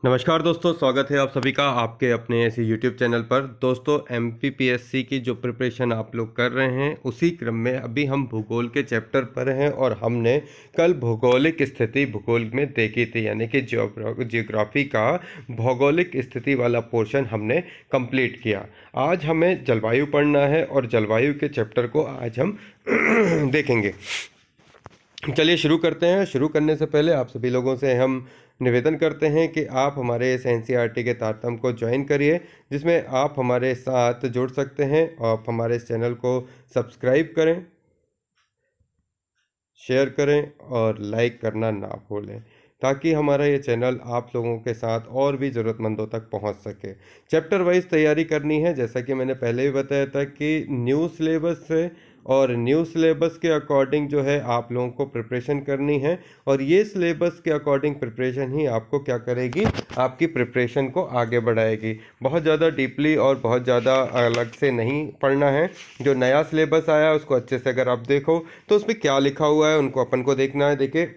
नमस्कार दोस्तों, स्वागत है आप सभी का आपके अपने ऐसे यूट्यूब चैनल पर। दोस्तों, एमपीपीएससी की जो प्रिपरेशन आप लोग कर रहे हैं उसी क्रम में अभी हम भूगोल के चैप्टर पर हैं और हमने कल भौगोलिक स्थिति भूगोल में देखी थी, यानी कि जियोग्राफी का भौगोलिक स्थिति वाला पोर्शन हमने कंप्लीट किया। आज हमें जलवायु पढ़ना है और जलवायु के चैप्टर को आज हम देखेंगे। चलिए शुरू करते हैं। शुरू करने से पहले आप सभी लोगों से हम निवेदन करते हैं कि आप हमारे इस एनसीईआरटी के तारतम्य को ज्वाइन करिए, जिसमें आप हमारे साथ जुड़ सकते हैं। आप हमारे इस चैनल को सब्सक्राइब करें, शेयर करें और लाइक करना ना भूलें, ताकि हमारा ये चैनल आप लोगों के साथ और भी ज़रूरतमंदों तक पहुंच सके। चैप्टर वाइज तैयारी करनी है, जैसा कि मैंने पहले भी बताया था कि न्यू सिलेबस से और न्यू सिलेबस के अकॉर्डिंग जो है आप लोगों को प्रिपरेशन करनी है। और ये सिलेबस के अकॉर्डिंग प्रिपरेशन ही आपको क्या करेगी, आपकी प्रिपरेशन को आगे बढ़ाएगी। बहुत ज़्यादा डीपली और बहुत ज़्यादा अलग से नहीं पढ़ना है। जो नया सिलेबस आया है उसको अच्छे से अगर आप देखो तो उसमें क्या लिखा हुआ है उनको अपन को देखना है। देखिए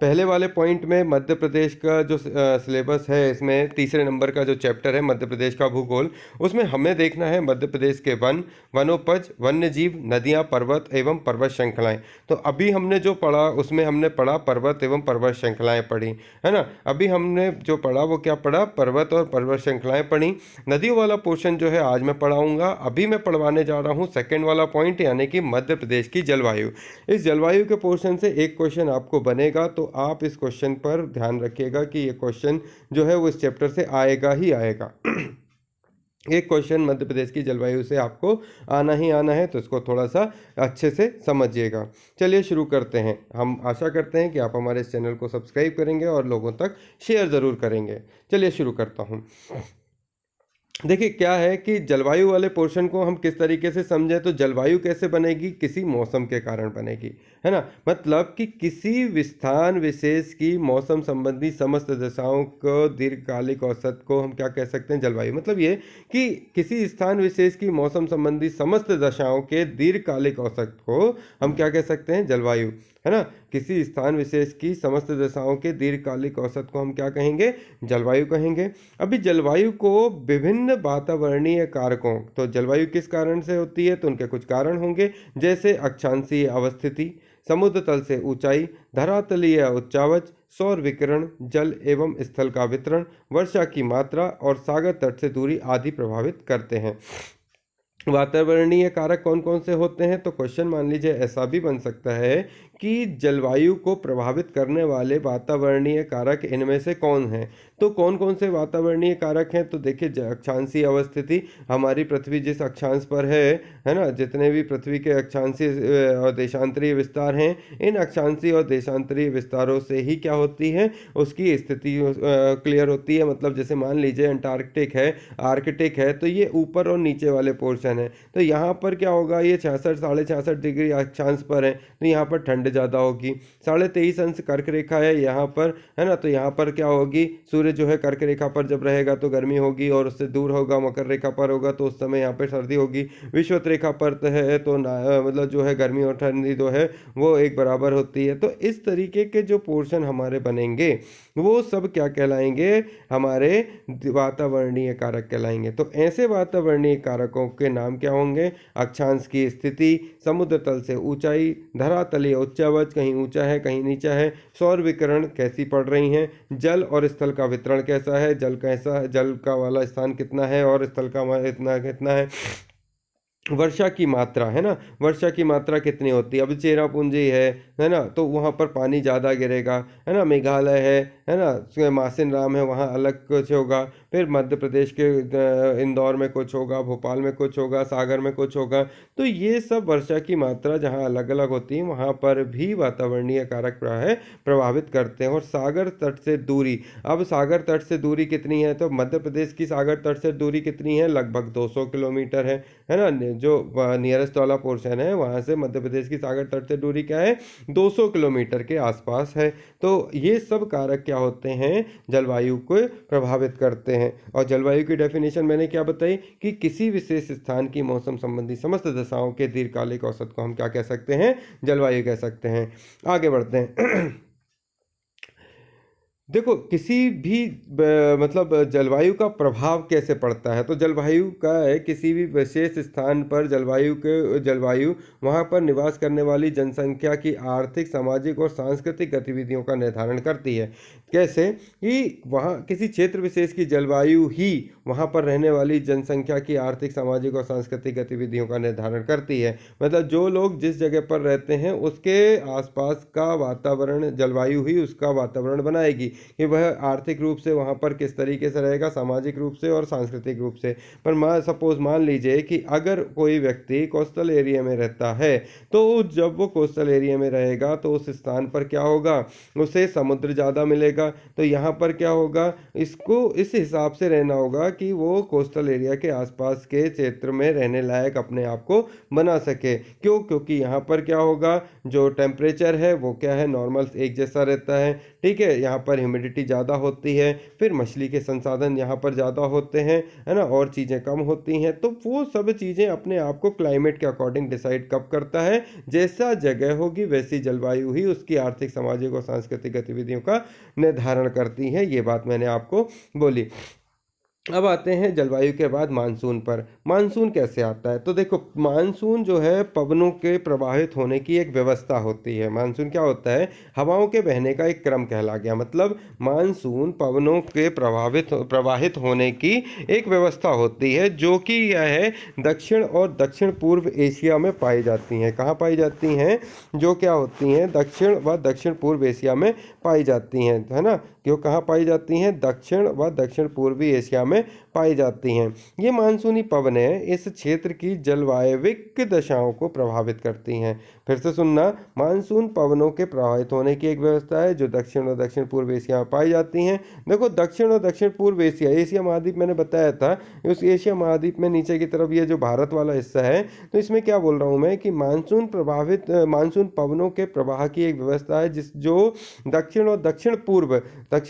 पहले वाले पॉइंट में मध्य प्रदेश का जो सिलेबस है, इसमें तीसरे नंबर का जो चैप्टर है मध्य प्रदेश का भूगोल, उसमें हमें देखना है मध्य प्रदेश के वनोपज, वन्य जीव, नदियाँ, पर्वत एवं पर्वत श्रृंखलाएं। तो अभी हमने जो पढ़ा उसमें हमने पढ़ा पर्वत एवं पर्वत श्रृंखलाएं पढ़ी, है ना। अभी हमने जो पढ़ा वो क्या पढ़ा, पर्वत और पर्वत श्रृंखलाएं पढ़ी। नदियों वाला पोर्शन जो है आज मैं पढ़ाऊँगा। अभी मैं पढ़वाने जा रहा हूँ सेकेंड वाला पॉइंट, यानी कि मध्य प्रदेश की जलवायु। इस जलवायु के पोर्शन से एक क्वेश्चन आपको बनेगा, तो आप इस क्वेश्चन पर ध्यान रखिएगा कि ये क्वेश्चन जो है वो इस चैप्टर से आएगा ही आएगा। एक क्वेश्चन मध्य प्रदेश की जलवायु से आपको आना ही आना है, तो इसको थोड़ा सा अच्छे से समझिएगा। चलिए शुरू करते हैं। हम आशा करते हैं कि आप हमारे इस चैनल को सब्सक्राइब करेंगे और लोगों तक शेयर ज़रूर करेंगे। चलिए शुरू करता हूँ। देखिए क्या है कि जलवायु वाले पोर्शन को हम किस तरीके से समझें, तो जलवायु कैसे बनेगी, किसी मौसम के कारण बनेगी, है ना। मतलब कि किसी स्थान विशेष की मौसम संबंधी समस्त दशाओं को दीर्घकालिक औसत को हम क्या कह सकते हैं, जलवायु। मतलब ये कि किसी स्थान विशेष की मौसम संबंधी समस्त दशाओं के दीर्घकालिक औसत को हम क्या कह सकते हैं, जलवायु, है ना। किसी स्थान विशेष की समस्त दशाओं के दीर्घकालिक औसत को हम क्या कहेंगे, जलवायु कहेंगे। अभी जलवायु को विभिन्न वातावरणीय कारकों, तो जलवायु किस कारण से होती है, तो उनके कुछ कारण होंगे, जैसे अक्षांशीय अवस्थिति, समुद्र तल से ऊंचाई, धरातलीय उच्चावच, सौर विकिरण, जल एवं स्थल का वितरण, वर्षा की मात्रा और सागर तट से दूरी आदि प्रभावित करते हैं। वातावरणीय कारक कौन कौन से होते हैं, तो क्वेश्चन मान लीजिए ऐसा भी बन सकता है कि जलवायु को प्रभावित करने वाले वातावरणीय कारक इनमें से कौन हैं। तो कौन कौन से वातावरणीय कारक हैं, तो देखिए अक्षांशीय अवस्थिति, हमारी पृथ्वी जिस अक्षांश पर है ना, जितने भी पृथ्वी के अक्षांशीय और देशांतरीय विस्तार हैं, इन अक्षांशीय और देशांतरीय विस्तारों से ही क्या होती है, उसकी स्थिति क्लियर होती है। मतलब जैसे मान लीजिए अंटार्कटिक है, आर्कटिक है, तो ये ऊपर और नीचे वाले पोर्शन है। तो यहाँ पर क्या होगा, ये 66 66.5 डिग्री अक्षांश पर है, तो यहाँ पर ठंड ज़्यादा होगी। 23.5 अंश कर्क रेखा है यहाँ पर, है ना, तो यहाँ पर क्या होगी, सूर्य जो है कर्क रेखा पर जब रहेगा तो गर्मी होगी, और उससे दूर होगा मकर रेखा पर होगा तो उस समय यहाँ पर सर्दी होगी। विषुवत रेखा पर तो है तो मतलब जो है गर्मी और ठंडी जो है वो एक बराबर होती है। तो इस तरीके के जो पोर्शन हमारे बनेंगे वो सब क्या कहलाएंगे, हमारे वातावरणीय कारक कहलाएंगे। तो ऐसे वातावरणीय कारकों के नाम क्या होंगे, अक्षांश की स्थिति, समुद्र तल से ऊंचाई, धरातलीय उच्चावच, कहीं ऊंचा है कहीं नीचा है, सौर विकिरण कैसी पड़ रही हैं, जल और स्थल का वितरण कैसा है, जल कैसा है, जल का वाला स्थान कितना है और स्थल का इतना कितना है, वर्षा की मात्रा, है ना, वर्षा की मात्रा कितनी होती है। अब चेरापूंजी है ना, तो वहाँ पर पानी ज़्यादा गिरेगा, है ना। मेघालय है ना, मासिन राम है, वहाँ अलग कुछ होगा। फिर मध्य प्रदेश के इंदौर में कुछ होगा, भोपाल में कुछ होगा, सागर में कुछ होगा। तो ये सब वर्षा की मात्रा जहाँ अलग अलग होती है वहाँ पर भी वातावरणीय कारक प्रभावित करते हैं। और सागर तट से दूरी, अब सागर तट से दूरी कितनी है, तो मध्य प्रदेश की सागर तट से दूरी कितनी है, लगभग 200 किलोमीटर है ना। जो नियरेस्ट वाला पोर्शन है वहाँ से मध्य प्रदेश की सागर तट से दूरी क्या है, 200 किलोमीटर के आसपास है। तो ये सब कारक क्या होते हैं, जलवायु को प्रभावित करते हैं। और जलवायु की डेफिनेशन मैंने क्या बताई कि किसी विशेष स्थान की मौसम संबंधी समस्त दशाओं के दीर्घकालिक औसत को हम क्या कह सकते हैं, जलवायु कह सकते हैं। आगे बढ़ते हैं। देखो किसी भी मतलब जलवायु का प्रभाव कैसे पड़ता है, तो जलवायु का है किसी भी विशेष स्थान पर जलवायु वहाँ पर निवास करने वाली जनसंख्या की आर्थिक, सामाजिक और सांस्कृतिक गतिविधियों का निर्धारण करती है। कैसे कि वहाँ किसी क्षेत्र विशेष की जलवायु ही वहाँ पर रहने वाली जनसंख्या की आर्थिक, सामाजिक और सांस्कृतिक गतिविधियों का निर्धारण करती है। मतलब जो लोग जिस जगह पर रहते हैं उसके आसपास का वातावरण, जलवायु ही उसका वातावरण बनाएगी कि वह आर्थिक रूप से वहाँ पर किस तरीके से रहेगा, सामाजिक रूप से और सांस्कृतिक रूप से। पर मान लीजिए कि अगर कोई व्यक्ति कोस्टल एरिया में रहता है, तो जब वो कोस्टल एरिया में रहेगा तो उस स्थान पर क्या होगा, उसे समुद्र ज़्यादा मिलेगा। तो यहाँ पर क्या होगा, इसको इस हिसाब से रहना होगा कि वो कोस्टल एरिया के आसपास के क्षेत्र में रहने लायक अपने आप को बना सके। क्यों? क्योंकि यहाँ पर क्या होगा, जो टेम्परेचर है वो क्या है, नॉर्मल एक जैसा रहता है। ठीक है, यहाँ पर ह्यूमिडिटी ज़्यादा होती है, फिर मछली के संसाधन यहाँ पर ज़्यादा होते हैं, है ना, और चीज़ें कम होती हैं। तो वो सब चीज़ें अपने आप को क्लाइमेट के अकॉर्डिंग डिसाइड कब करता है, जैसा जगह होगी वैसी जलवायु ही उसकी आर्थिक, सामाजिक और सांस्कृतिक गतिविधियों का निर्धारण करती है। ये बात मैंने आपको बोली। अब आते हैं जलवायु के बाद मानसून पर। मानसून कैसे आता है, तो देखो मानसून जो है पवनों के प्रवाहित होने की एक व्यवस्था होती है। मानसून क्या होता है, हवाओं के बहने का एक क्रम कहला गया। मतलब मानसून पवनों के प्रवाहित होने की एक व्यवस्था होती है, जो कि यह है दक्षिण और दक्षिण पूर्व एशिया में पाई जाती हैं। कहाँ पाई जाती हैं, जो क्या होती हैं, दक्षिण व दक्षिण पूर्व एशिया में पाई जाती हैं, है ना। क्यों कहाँ पाई जाती हैं, दक्षिण व दक्षिण पूर्वी एशिया में पाई जाती हैं। ये मानसूनी पवनें इस क्षेत्र की जलवायविक दशाओं को प्रभावित करती हैं। फिर से सुनना, मानसून पवनों के प्रभावित होने की एक व्यवस्था है जो दक्षिण और दक्षिण पूर्व एशिया में पाई जाती हैं। देखो दक्षिण और दक्षिण पूर्व एशिया, एशिया महाद्वीप मैंने बताया था, उस एशिया महाद्वीप में नीचे की तरफ ये जो भारत वाला हिस्सा है, तो इसमें क्या बोल रहा हूँ मैं कि मानसून पवनों के प्रवाह की एक व्यवस्था है जिस जो दक्षिण और दक्षिण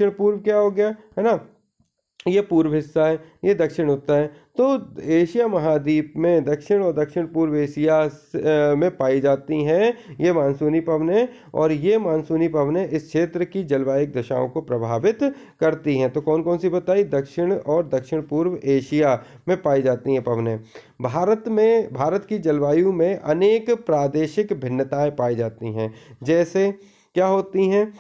पूर्व क्या हो गया, है ना, ये पूर्व हिस्सा है, ये दक्षिण होता है। तो एशिया महाद्वीप में दक्षिण और दक्षिण पूर्व एशिया में पाई जाती हैं ये मानसूनी पवनें, और ये मानसूनी पवनें इस क्षेत्र की जलवायु दशाओं को प्रभावित करती हैं। तो कौन कौन सी बताई, दक्षिण और दक्षिण पूर्व एशिया में पाई जाती हैं पवनें। भारत की जलवायु में अनेक प्रादेशिक भिन्नताएं पाई जाती हैं। जैसे क्या होती हैं,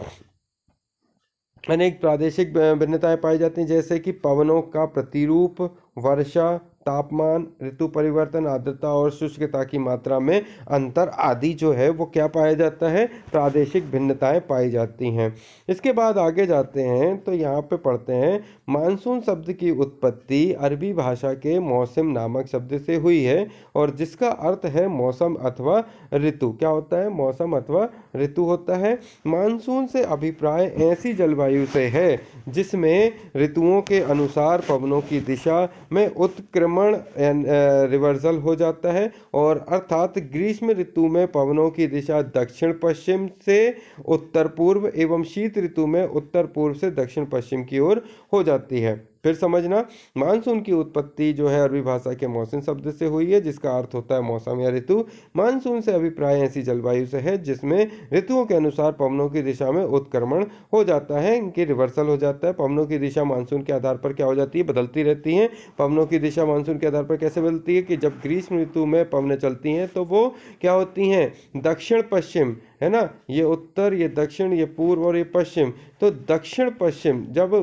अनेक प्रादेशिक भिन्नताएं पाई जाती हैं, जैसे कि पवनों का प्रतिरूप, वर्षा, तापमान, ऋतु परिवर्तन, आर्द्रता और शुष्कता की मात्रा में अंतर आदि जो है वो क्या पाया जाता है, प्रादेशिक भिन्नताएं पाई जाती हैं। इसके बाद आगे जाते हैं तो यहाँ पे पढ़ते हैं, मानसून शब्द की उत्पत्ति अरबी भाषा के मौसम नामक शब्द से हुई है, और जिसका अर्थ है मौसम अथवा ऋतु। क्या होता है, मौसम अथवा ऋतु होता है। मानसून से अभिप्राय ऐसी जलवायु से है जिसमें ऋतुओं के अनुसार पवनों की दिशा में उत्क्रमण रिवर्सल हो जाता है, और अर्थात ग्रीष्म ऋतु में पवनों की दिशा दक्षिण पश्चिम से उत्तर पूर्व एवं शीत ऋतु में उत्तर पूर्व से दक्षिण पश्चिम की ओर हो जाती है। फिर समझना, मानसून की उत्पत्ति जो है अरबी भाषा के मौसम शब्द से हुई है, जिसका अर्थ होता है मौसम या ऋतु। मानसून से अभिप्राय ऐसी जलवायु से है जिसमें ऋतुओं के अनुसार पवनों की दिशा में उत्क्रमण हो जाता है, इनकी रिवर्सल हो जाता है। पवनों की दिशा मानसून के आधार पर क्या हो जाती है, बदलती रहती है। पवनों की दिशा मानसून के आधार पर कैसे बदलती है कि जब ग्रीष्म ऋतु में पवनें चलती हैं तो वो क्या होती हैं, दक्षिण पश्चिम, है ना, ये उत्तर, ये दक्षिण, ये पूर्व और ये पश्चिम। तो दक्षिण पश्चिम, जब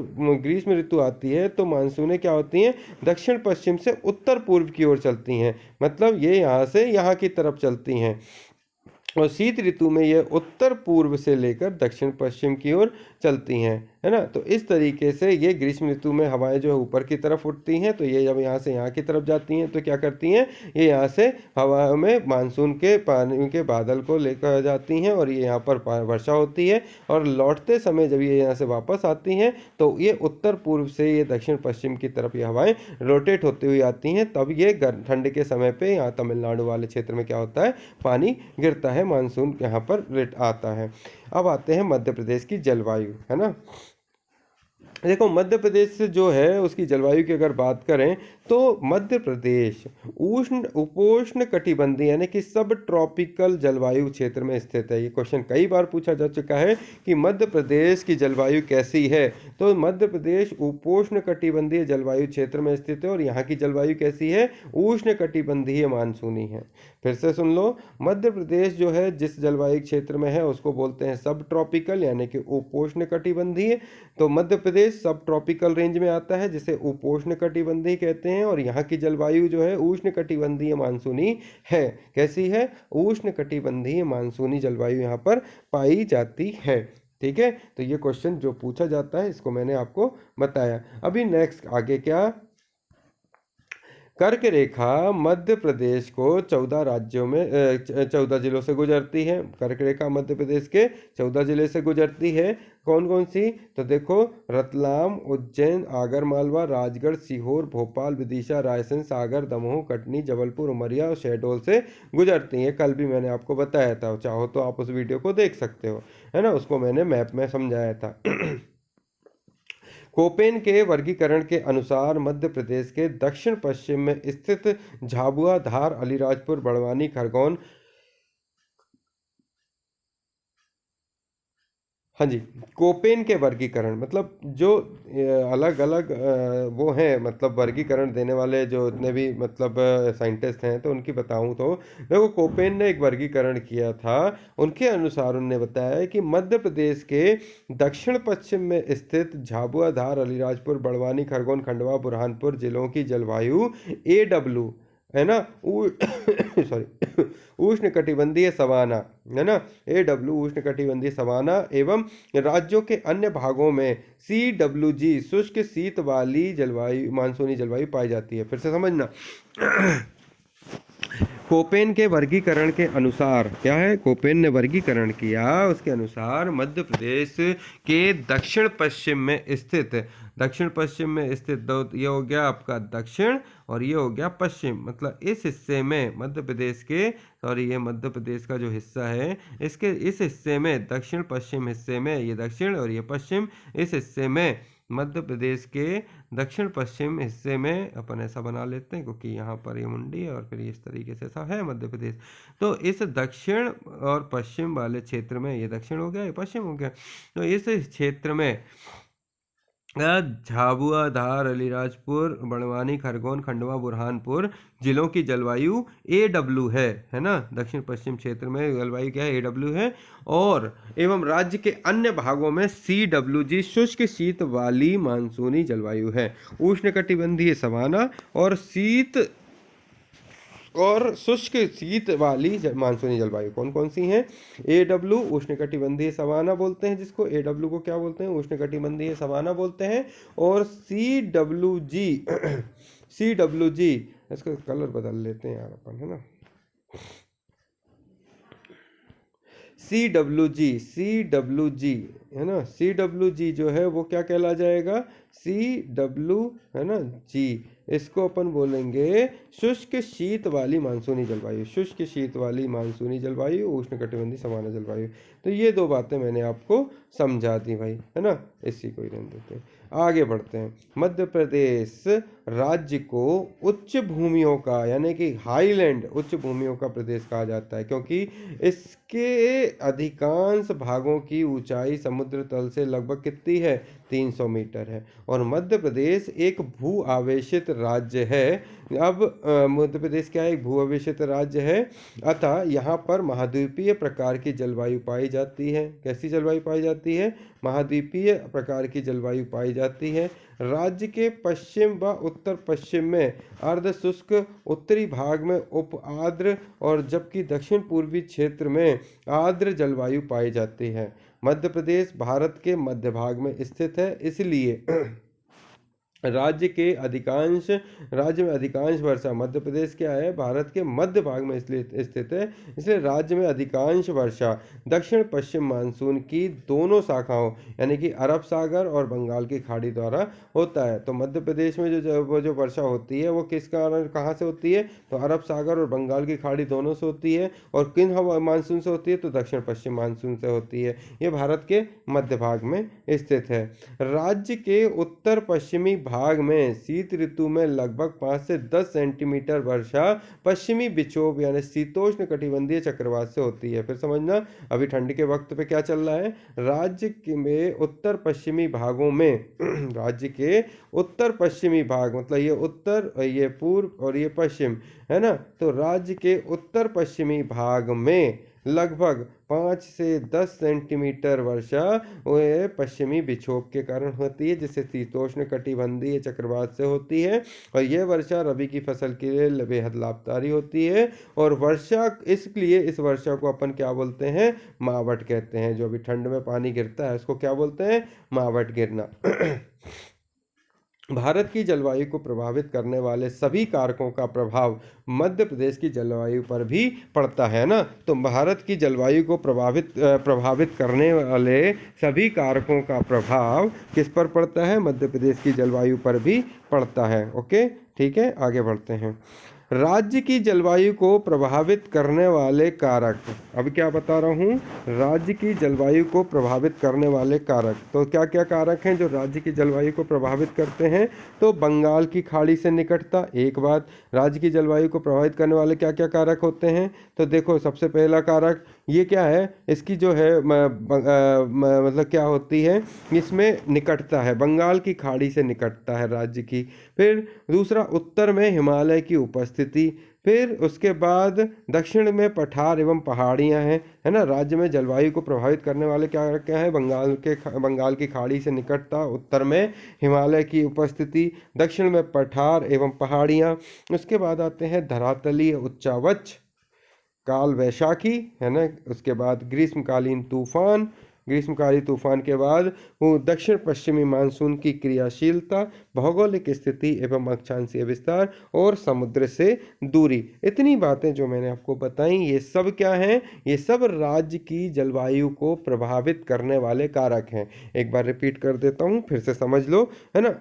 ग्रीष्म ऋतु आती है तो मानसूनें क्या होती हैं, दक्षिण पश्चिम से उत्तर पूर्व की ओर चलती हैं। मतलब ये यहाँ से यहाँ की तरफ चलती हैं, और शीत ऋतु में ये उत्तर पूर्व से लेकर दक्षिण पश्चिम की ओर चलती हैं, है ना। तो इस तरीके से ये ग्रीष्म ऋतु में हवाएं जो है ऊपर की तरफ उठती हैं, तो ये जब यहाँ से यहाँ की तरफ जाती हैं तो क्या करती हैं, ये यहाँ से हवा में मानसून के पानी के बादल को लेकर जाती हैं, और ये यहाँ पर वर्षा होती है, और लौटते समय जब ये यहाँ से वापस आती हैं तो ये उत्तर पूर्व से ये दक्षिण पश्चिम की तरफ ये हवाएं रोटेट होती हुई आती हैं। तब ये ठंड के समय पर यहाँ तमिलनाडु वाले क्षेत्र में क्या होता है, पानी गिरता है, मानसून यहाँ पर आता है। अब आते हैं मध्य प्रदेश की जलवायु, है ना। देखो मध्य प्रदेश जो है उसकी जलवायु की अगर बात करें तो मध्य प्रदेश उष्ण उपोष्ण कटिबंधीय यानी कि सब ट्रॉपिकल जलवायु क्षेत्र में स्थित है। ये क्वेश्चन कई बार पूछा जा चुका है कि मध्य प्रदेश की जलवायु कैसी है। तो मध्य प्रदेश उपोष्ण कटिबंधीय जलवायु क्षेत्र में स्थित है और यहाँ की जलवायु कैसी है, उष्ण कटिबंधीय मानसूनी है। फिर से सुन लो, मध्य प्रदेश जो है जिस जलवायु क्षेत्र में है उसको बोलते हैं सब ट्रॉपिकल यानी कि उपोष्ण कटिबंधीय। तो मध्य प्रदेश सब ट्रॉपिकल रेंज में आता है जिसे उपोष्ण कटिबंधीय कहते हैं और यहाँ की जलवायु जो है उष्ण कटिबंधीय मानसूनी है। कैसी है, उष्ण कटिबंधीय मानसूनी जलवायु यहाँ पर पाई जाती है। ठीक है, तो ये क्वेश्चन जो पूछा जाता है इसको मैंने आपको बताया। अभी नेक्स्ट आगे क्या, कर्क रेखा मध्य प्रदेश को 14 राज्यों में 14 जिलों से गुजरती है। कर्क रेखा मध्य प्रदेश के 14 जिले से गुजरती है। कौन कौन सी, तो देखो रतलाम, उज्जैन, आगरमालवा, राजगढ़, सीहोर, भोपाल, विदिशा, रायसेन, सागर, दमोह, कटनी, जबलपुर, उमरिया और शहडोल से गुजरती है। कल भी मैंने आपको बताया था, चाहो तो आप उस वीडियो को देख सकते हो, है ना, उसको मैंने मैप में समझाया था। कोपेन के वर्गीकरण के अनुसार मध्य प्रदेश के दक्षिण पश्चिम में स्थित झाबुआ, धार, अलीराजपुर, बड़वानी, खरगोन, हाँ जी, कोपेन के वर्गीकरण मतलब जो अलग अलग वो हैं, मतलब वर्गीकरण देने वाले जो जितने भी मतलब साइंटिस्ट हैं, तो उनकी बताऊं तो देखो कोपेन ने एक वर्गीकरण किया था। उनके अनुसार उन्होंने बताया है कि मध्य प्रदेश के दक्षिण पश्चिम में स्थित झाबुआ, धार, अलीराजपुर, बड़वानी, खरगोन, खंडवा, बुरहानपुर जिलों की जलवायु AW है ना, सॉरी उष्ण कटिबंधीय सवाना है ना, AW उष्ण कटिबंधीय सवाना एवं राज्यों के अन्य भागों में CWG शुष्क शीत वाली जलवायु मानसूनी जलवायु पाई जाती है। फिर से समझना, कोपेन के वर्गीकरण के अनुसार क्या है, कोपेन ने वर्गीकरण किया, उसके अनुसार मध्य प्रदेश के दक्षिण पश्चिम में स्थित, दक्षिण पश्चिम में स्थित दो, ये हो गया आपका दक्षिण और ये हो गया पश्चिम, मतलब इस हिस्से में मध्य प्रदेश के, सॉरी ये मध्य प्रदेश का जो हिस्सा है इसके इस हिस्से में दक्षिण पश्चिम हिस्से में, ये दक्षिण और ये पश्चिम, इस हिस्से में मध्य प्रदेश के दक्षिण पश्चिम हिस्से में अपन ऐसा बना लेते हैं क्योंकि यहाँ पर ये मुंडी है और फिर इस तरीके से ऐसा है मध्य प्रदेश। तो इस दक्षिण और पश्चिम वाले क्षेत्र में, ये दक्षिण हो गया ये पश्चिम हो गया, तो इस क्षेत्र में झाबुआ, धार, अलीराजपुर, बड़वानी, खरगोन, खंडवा, बुरहानपुर जिलों की जलवायु AW है ना, दक्षिण पश्चिम क्षेत्र में जलवायु क्या है, AW है। और एवं राज्य के अन्य भागों में CWG शुष्क शीत वाली मानसूनी जलवायु है। उष्णकटिबंधीय सवाना और शीत और शुष्क शीत वाली मानसूनी जलवायु कौन कौन सी हैं, AW उष्णकटिबंधीय सवाना बोलते हैं जिसको, AW को क्या बोलते हैं, उष्णकटिबंधीय सवाना बोलते हैं। और CWG CWG इसका कलर बदल लेते हैं यार अपन, है ना, CWG है ना, CWG जो है वो क्या कहला जाएगा, CW है ना जी, इसको अपन बोलेंगे शुष्क शीत वाली मानसूनी जलवायु, शुष्क शीत वाली मानसूनी जलवायु, उष्णकटिबंधीय सवाना जलवायु। तो ये दो बातें मैंने आपको समझा दी भाई, है ना, इसी को ही रहने देते हैं, आगे बढ़ते हैं। मध्य प्रदेश राज्य को उच्च भूमियों का यानी कि हाईलैंड उच्च भूमियों का प्रदेश कहा जाता है क्योंकि इसके अधिकांश भागों की ऊंचाई समुद्र तल से लगभग कितनी है, 300 मीटर है। और मध्य प्रदेश एक भू आवेशित राज्य है। अब मध्य प्रदेश क्या है, एक भू आवेशित राज्य है, अतः यहाँ पर महाद्वीपीय प्रकार की जलवायु पाई जाती है। कैसी जलवायु पाई जाती है, महाद्वीपीय प्रकार की जलवायु पाई जाती है। राज्य के पश्चिम व उत्तर पश्चिम में अर्ध शुष्क, उत्तरी भाग में उप आर्द्र और जबकि दक्षिण पूर्वी क्षेत्र में आर्द्र जलवायु पाई जाती है। मध्य प्रदेश भारत के मध्य भाग में स्थित है, इसलिए राज्य में अधिकांश वर्षा, मध्य प्रदेश क्या है, भारत के मध्य भाग में इसलिए स्थित है, इसलिए राज्य में अधिकांश वर्षा दक्षिण पश्चिम मानसून की दोनों शाखाओं यानी कि अरब सागर और बंगाल की खाड़ी द्वारा होता है। तो मध्य प्रदेश में जो वर्षा होती है वो किस कारण कहाँ से होती है, तो अरब सागर और बंगाल की खाड़ी दोनों से होती है। और किन मानसून से होती है, तो दक्षिण पश्चिम मानसून से होती है। ये भारत के मध्य भाग में स्थित है। राज्य के उत्तर पश्चिमी भाग में शीत ऋतु में लगभग 5 से 10 सेंटीमीटर वर्षा पश्चिमी विक्षोभ यानी शीतोष्ण कटिबंधीय चक्रवात से होती है। फिर समझना, अभी ठंड के वक्त पे क्या चल रहा है, में उत्तर पश्चिमी भागों में राज्य के उत्तर पश्चिमी भाग, मतलब ये उत्तर, ये पूर्व और ये पश्चिम है ना, तो राज्य के उत्तर पश्चिमी भाग में लगभग 5 से 10 सेंटीमीटर वर्षा पश्चिमी विक्षोभ के कारण होती है, जिससे शीतोष्ण कटिबंधीय चक्रवात से होती है। और यह वर्षा रबी की फसल के लिए बेहद लाभकारी होती है। और वर्षा, इसलिए इस वर्षा को अपन क्या बोलते हैं, मावट कहते हैं। जो अभी ठंड में पानी गिरता है उसको क्या बोलते हैं, मावट गिरना। भारत की जलवायु को प्रभावित करने वाले सभी कारकों का प्रभाव मध्य प्रदेश की जलवायु पर भी पड़ता है ना। तो भारत की जलवायु को प्रभावित करने वाले सभी कारकों का प्रभाव किस पर पड़ता है, मध्य प्रदेश की जलवायु पर भी पड़ता है। ओके, ठीक है, आगे बढ़ते हैं। राज्य की जलवायु को प्रभावित करने वाले कारक, अब क्या बता रहा हूँ, राज्य की जलवायु को प्रभावित करने वाले कारक। तो क्या क्या कारक हैं जो राज्य की जलवायु को प्रभावित करते हैं, तो बंगाल की खाड़ी से निकटता एक बात। राज्य की जलवायु को प्रभावित करने वाले क्या क्या कारक होते हैं, तो देखो सबसे पहला कारक ये क्या है, इसकी जो है मतलब क्या होती है, इसमें निकटता है, बंगाल की खाड़ी से निकटता है राज्य की। फिर दूसरा, उत्तर में हिमालय की उपस्थिति। फिर उसके बाद दक्षिण में पठार एवं पहाड़ियां हैं, है ना। राज्य में जलवायु को प्रभावित करने वाले क्या क्या है, बंगाल की खाड़ी से निकटता, उत्तर में हिमालय की उपस्थिति, दक्षिण में पठार एवं पहाड़ियां। उसके बाद आते हैं धरातलीय उच्चावच, काल वैशाखी, है ना। उसके बाद ग्रीष्मकालीन तूफान, ग्रीष्मकालीन तूफान के बाद वो दक्षिण पश्चिमी मानसून की क्रियाशीलता, भौगोलिक स्थिति एवं अक्षांशीय विस्तार और समुद्र से दूरी। इतनी बातें जो मैंने आपको बताई, ये सब क्या हैं, ये सब राज्य की जलवायु को प्रभावित करने वाले कारक हैं। एक बार रिपीट कर देता हूँ, फिर से समझ लो, है ना।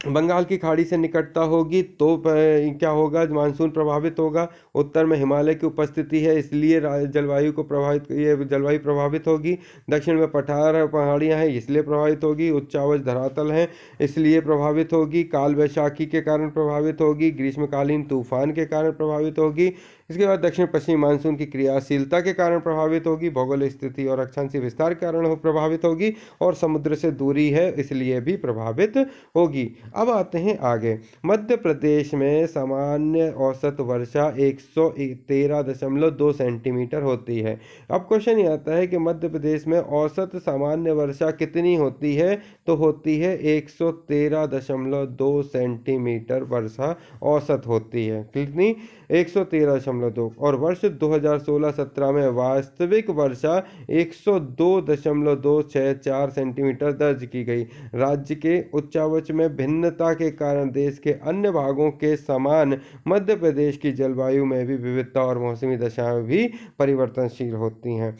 बंगाल की खाड़ी से निकटता होगी तो क्या होगा, मानसून प्रभावित होगा। उत्तर में हिमालय की उपस्थिति है, इसलिए जलवायु को प्रभावित, ये जलवायु प्रभावित होगी। दक्षिण में पठार पहाड़ियां हैं, इसलिए प्रभावित होगी। उच्चावच धरातल हैं, इसलिए प्रभावित होगी। काल वैशाखी के कारण प्रभावित होगी। ग्रीष्मकालीन तूफान के कारण प्रभावित होगी। इसके बाद दक्षिण पश्चिमी मानसून की क्रियाशीलता के कारण प्रभावित होगी। भौगोलिक स्थिति और अक्षांशीय विस्तार के कारण प्रभावित होगी। और समुद्र से दूरी है, इसलिए भी प्रभावित होगी। अब आते हैं आगे। मध्य प्रदेश में सामान्य औसत वर्षा 113.2 सेंटीमीटर होती है। अब क्वेश्चन ये आता है कि मध्य प्रदेश में औसत सामान्य वर्षा कितनी होती है, तो होती है 113.2 सेंटीमीटर वर्षा औसत होती है। कितनी, 113.2। और वर्ष 2016-17 में वास्तविक वर्षा 102.264 सेंटीमीटर दर्ज की गई। राज्य के उच्चावच में भिन्नता के कारण देश के अन्य भागों के समान मध्य प्रदेश की जलवायु में भी विविधता और मौसमी दशाएं भी परिवर्तनशील होती हैं।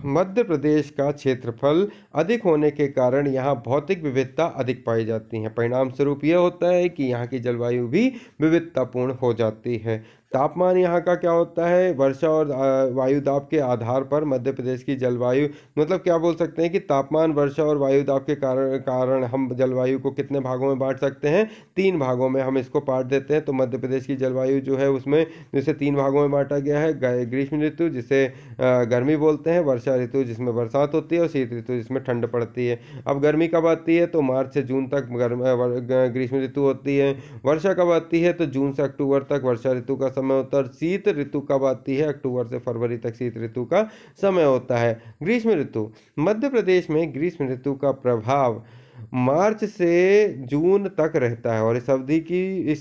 मध्य प्रदेश का क्षेत्रफल अधिक होने के कारण यहाँ भौतिक विविधता अधिक पाई जाती है। परिणाम स्वरूप यह होता है कि यहाँ की जलवायु भी विविधतापूर्ण हो जाती है। तापमान यहाँ का क्या होता है, वर्षा और वायु दाब के आधार पर मध्य प्रदेश की जलवायु, मतलब क्या बोल सकते हैं कि तापमान, वर्षा और वायु दाब के कारण हम जलवायु को कितने भागों में बांट सकते हैं, 3 भागों में हम इसको बांट देते हैं। तो मध्य प्रदेश की जलवायु जो है उसमें जैसे 3 भागों में बांटा गया है। ग्रीष्म ऋतु जिसे गर्मी बोलते हैं, वर्षा ऋतु जिसमें बरसात होती है, और शीत ऋतु जिसमें ठंड पड़ती है। अब गर्मी कब आती है, तो मार्च से जून तक ग्रीष्म ऋतु होती है। वर्षा कब आती है, तो जून से अक्टूबर तक वर्षा ऋतु का समय होता है। और शीत ऋतु कब आती है, अक्टूबर से फरवरी तक शीत ऋतु का समय होता है। ग्रीष्म ऋतु, मध्य प्रदेश में ग्रीष्म ऋतु का प्रभाव मार्च से जून तक रहता है। और इस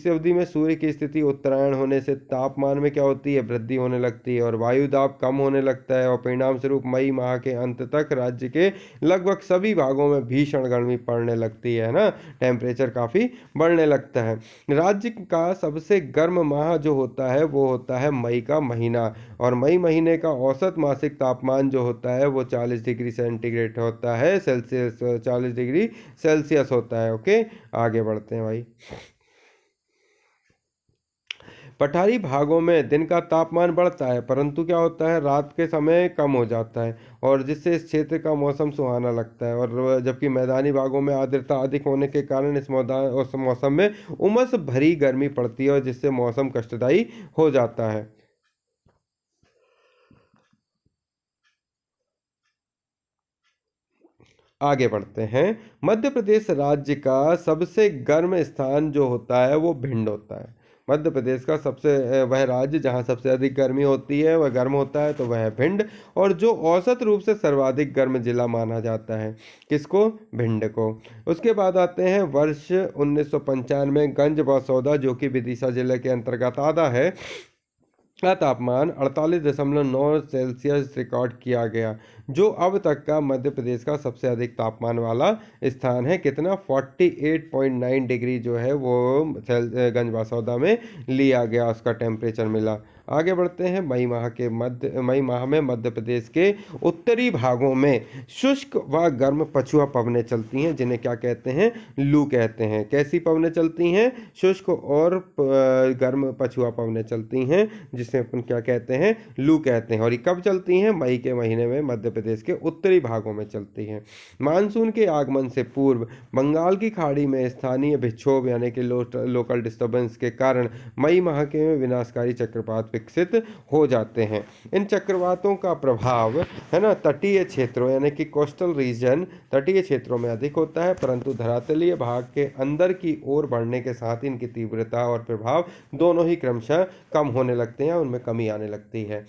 अवधि में सूर्य की स्थिति उत्तरायण होने से तापमान में क्या होती है, वृद्धि होने लगती है और वायु दाब कम होने लगता है। और परिणाम स्वरूप मई माह के अंत तक राज्य के लगभग सभी भागों में भीषण गर्मी पड़ने लगती है ना, टेम्परेचर काफ़ी बढ़ने लगता है। राज्य का सबसे गर्म माह जो होता है वो होता है मई का महीना। और मई महीने का औसत मासिक तापमान जो होता है वो 40 डिग्री सेंटीग्रेड होता है, सेल्सियस 40 डिग्री सेल्सियस होता है। ओके, आगे बढ़ते हैं भाई। पठारी भागों में दिन का तापमान बढ़ता है, परंतु क्या होता है, रात के समय कम हो जाता है, और जिससे इस क्षेत्र का मौसम सुहाना लगता है। और जबकि मैदानी भागों में आर्द्रता अधिक होने के कारण उस मौसम में उमस भरी गर्मी पड़ती है, और जिससे मौसम कष्टदायी हो जाता है। आगे बढ़ते हैं। मध्य प्रदेश राज्य का सबसे गर्म स्थान जो होता है वो भिंड होता है। मध्य प्रदेश का वह राज्य जहाँ सबसे अधिक गर्मी होती है, वह गर्म होता है, तो वह है भिंड। और जो औसत रूप से सर्वाधिक गर्म जिला माना जाता है, किसको? भिंड को। उसके बाद आते हैं वर्ष 1995 गंज बसौदा, जो कि विदिशा जिले के अंतर्गत आता है, का तापमान 48.9 सेल्सियस रिकॉर्ड किया गया, जो अब तक का मध्य प्रदेश का सबसे अधिक तापमान वाला स्थान है। कितना? 48.9 डिग्री जो है वो गंज बासौदा में लिया गया, उसका टेम्परेचर मिला। आगे बढ़ते हैं। मई माह में मध्य प्रदेश के उत्तरी भागों में शुष्क व गर्म पछुआ पवनें चलती हैं, जिन्हें क्या कहते हैं? लू कहते हैं। कैसी पवनें चलती हैं? शुष्क और गर्म पछुआ पवनें चलती हैं, जिसे अपन क्या कहते हैं? लू कहते हैं। और ये कब चलती हैं? मई के महीने में मध्य प्रदेश के उत्तरी भागों में चलती हैं। मानसून के आगमन से पूर्व बंगाल की खाड़ी में स्थानीय विक्षोभ यानी कि लोकल डिस्टर्बेंस के कारण मई माह के विनाशकारी चक्रवात विकसित हो जाते हैं। इन चक्रवातों का प्रभाव है ना तटीय क्षेत्रों यानी कि कोस्टल रीजन, तटीय क्षेत्रों में अधिक होता है, परंतु धरातलीय भाग के अंदर की ओर बढ़ने के साथ इनकी तीव्रता और प्रभाव दोनों ही क्रमशः कम होने लगते हैं, उनमें कमी आने लगती है।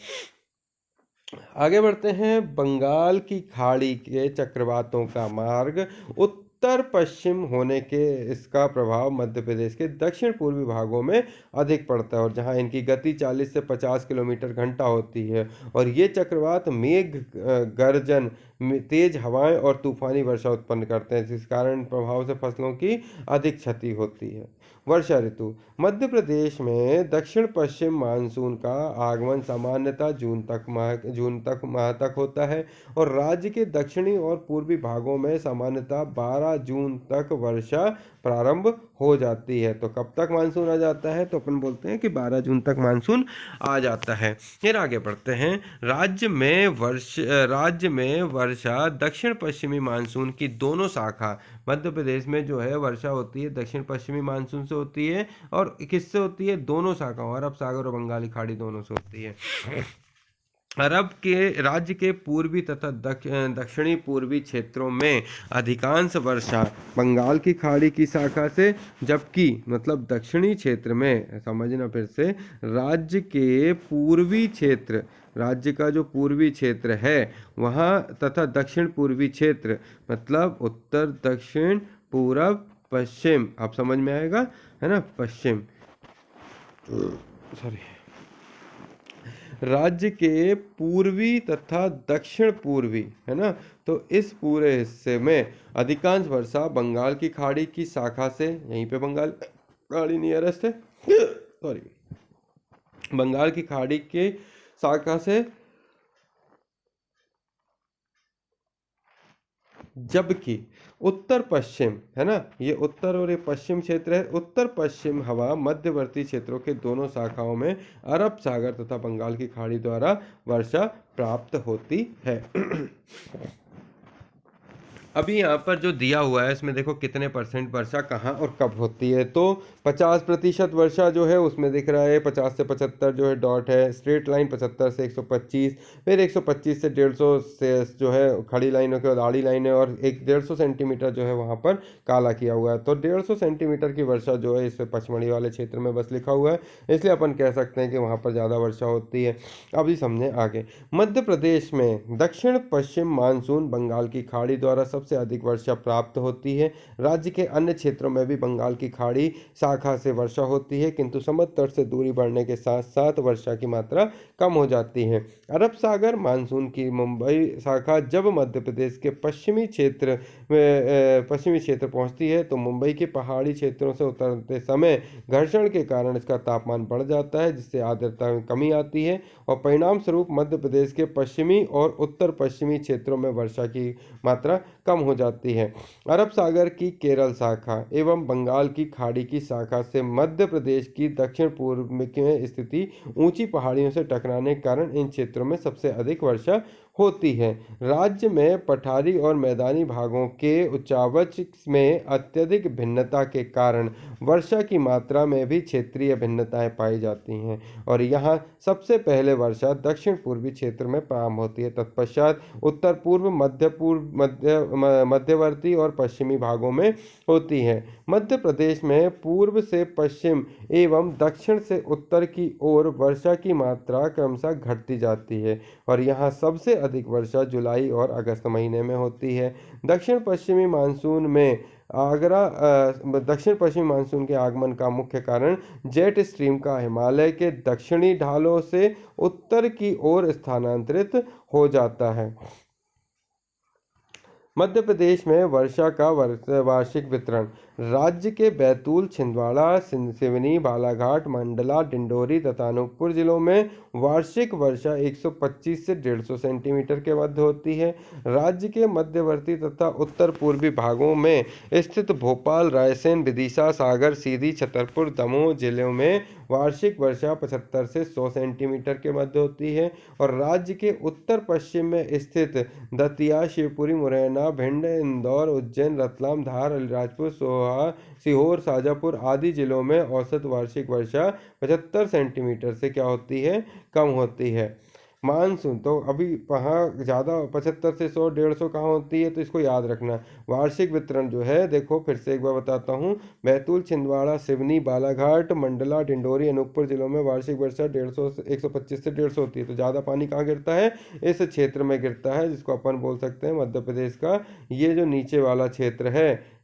आगे बढ़ते हैं। बंगाल की खाड़ी के चक्रवातों का मार्ग उत्तर पश्चिम होने के इसका प्रभाव मध्य प्रदेश के दक्षिण पूर्वी भागों में अधिक पड़ता है, और जहां इनकी गति 40 से 50 किलोमीटर घंटा होती है। और ये चक्रवात मेघ गर्जन, तेज हवाएं और तूफानी वर्षा उत्पन्न करते हैं, जिस कारण प्रभाव से फसलों की अधिक क्षति होती है। वर्षा ऋतु। मध्य प्रदेश में दक्षिण पश्चिम मानसून का आगमन सामान्यतः जून तक माह तक होता है, और राज्य के दक्षिणी और पूर्वी भागों में सामान्यतः 12 जून तक वर्षा प्रारंभ हो जाती है। तो कब तक मानसून आ जाता है? तो अपन बोलते हैं कि 12 जून तक मानसून आ जाता है। फिर आगे बढ़ते हैं। राज्य में वर्षा दक्षिण पश्चिमी मानसून की दोनों शाखा, मध्य प्रदेश में जो है वर्षा होती है दक्षिण पश्चिमी मानसून से होती है, और किससे होती है? दोनों शाखाओं, अरब सागर और बंगाली खाड़ी दोनों से होती है। राज्य के पूर्वी तथा दक्षिणी पूर्वी क्षेत्रों में अधिकांश वर्षा बंगाल की खाड़ी की शाखा से, जबकि मतलब दक्षिणी क्षेत्र में, समझना फिर से, राज्य का जो पूर्वी क्षेत्र है वहाँ तथा दक्षिण पूर्वी क्षेत्र मतलब उत्तर दक्षिण पूरब पश्चिम, आप समझ में आएगा है ना, पश्चिम, सॉरी, राज्य के पूर्वी तथा दक्षिण पूर्वी, है ना, तो इस पूरे हिस्से में अधिकांश वर्षा बंगाल की खाड़ी की शाखा से, यहीं पे बंगाल खाड़ी नियरेस्ट है, सॉरी, बंगाल की खाड़ी के शाखा से, जबकि उत्तर पश्चिम, है ना, ये उत्तर और ये पश्चिम क्षेत्र है, उत्तर पश्चिम हवा मध्यवर्ती क्षेत्रों के दोनों शाखाओं में अरब सागर तथा बंगाल की खाड़ी द्वारा वर्षा प्राप्त होती है। अभी यहाँ पर जो दिया हुआ है इसमें देखो कितने % वर्षा कहाँ और कब होती है। तो 50% वर्षा जो है उसमें दिख रहा है 50 से 75 जो है डॉट है, स्ट्रेट लाइन 75 से 125, फिर 125 से 150 से जो है खड़ी लाइनों के बाद आड़ी लाइन है, और 150 सेंटीमीटर जो है वहाँ पर काला किया हुआ है। तो 150 सेंटीमीटर की वर्षा जो है इस पचमढ़ी वाले क्षेत्र में बस लिखा हुआ है, इसलिए अपन कह सकते हैं कि वहाँ पर ज़्यादा वर्षा होती है। अभी समझें आगे। मध्य प्रदेश में दक्षिण पश्चिम मानसून बंगाल की खाड़ी द्वारा सबसे अधिक वर्षा प्राप्त होती है। राज्य के अन्य क्षेत्रों में भी बंगाल की खाड़ी शाखा से वर्षा होती है, किंतु समुद्र तट से दूरी बढ़ने के साथ साथ वर्षा की मात्रा कम हो जाती है। अरब सागर मानसून की मुंबई शाखा जब मध्य प्रदेश के पश्चिमी क्षेत्र पहुंचती है तो मुंबई के पहाड़ी क्षेत्रों से उतरते समय घर्षण के कारण इसका तापमान बढ़ जाता है, जिससे आर्द्रता में कमी आती है, और परिणाम स्वरूप मध्य प्रदेश के पश्चिमी और उत्तर पश्चिमी क्षेत्रों में वर्षा की मात्रा कम कम हो जाती है। अरब सागर की केरल शाखा एवं बंगाल की खाड़ी की शाखा से मध्य प्रदेश की दक्षिण पूर्व में स्थिति ऊंची पहाड़ियों से टकराने के कारण इन क्षेत्रों में सबसे अधिक वर्षा होती है। राज्य में पठारी और मैदानी भागों के उच्चावच में अत्यधिक भिन्नता के कारण वर्षा की मात्रा में भी क्षेत्रीय भिन्नताएं पाई जाती हैं और यहाँ सबसे पहले वर्षा दक्षिण पूर्वी क्षेत्र में प्रारंभ होती है, तत्पश्चात उत्तर पूर्व, मध्यवर्ती और पश्चिमी भागों में होती है। मध्य प्रदेश में पूर्व से पश्चिम एवं दक्षिण से उत्तर की ओर वर्षा की मात्रा क्रमशः घटती जाती है और यहाँ सबसे अधिक वर्षा जुलाई और अगस्त महीने में होती है। दक्षिण पश्चिमी मानसून के आगमन का मुख्य कारण जेट स्ट्रीम का हिमालय के दक्षिणी ढालों से उत्तर की ओर स्थानांतरित हो जाता है। मध्य प्रदेश में वर्षा का वार्षिक वितरण राज्य के बैतूल, छिंदवाड़ा, सिवनी, बालाघाट, मंडला, डिंडोरी तथा अनूपपुर जिलों में वार्षिक वर्षा 125 से 150 सेंटीमीटर के मध्य होती है। राज्य के मध्यवर्ती तथा उत्तर पूर्वी भागों में स्थित भोपाल, रायसेन, विदिशा, सागर, सीधी, छतरपुर, दमोह जिलों में वार्षिक वर्षा 75 से 100 सेंटीमीटर के मध्य होती है और राज्य के उत्तर पश्चिम में स्थित दतिया, शिवपुरी, मुरैना, भिंड, इंदौर, उज्जैन, रतलाम, धार, अलीराजपुर, सीहोर, शाजापुर आदि जिलों में औसत वार्षिक वर्षा 75 सेंटीमीटर से क्या होती है, कम होती है। मानसून तो अभी वहाँ ज़्यादा 75 से 100 150 कहाँ होती है, तो इसको याद रखना। वार्षिक वितरण जो है देखो फिर से एक बार बताता हूँ, बैतूल, छिंदवाड़ा, सिवनी, बालाघाट, मंडला, डिंडोरी, अनूपपुर जिलों में वार्षिक वर्षा 125 से 150 होती है। तो ज़्यादा पानी कहाँ गिरता है, इस क्षेत्र में गिरता है, जिसको अपन बोल सकते हैं मध्य प्रदेश का ये जो नीचे वाला क्षेत्र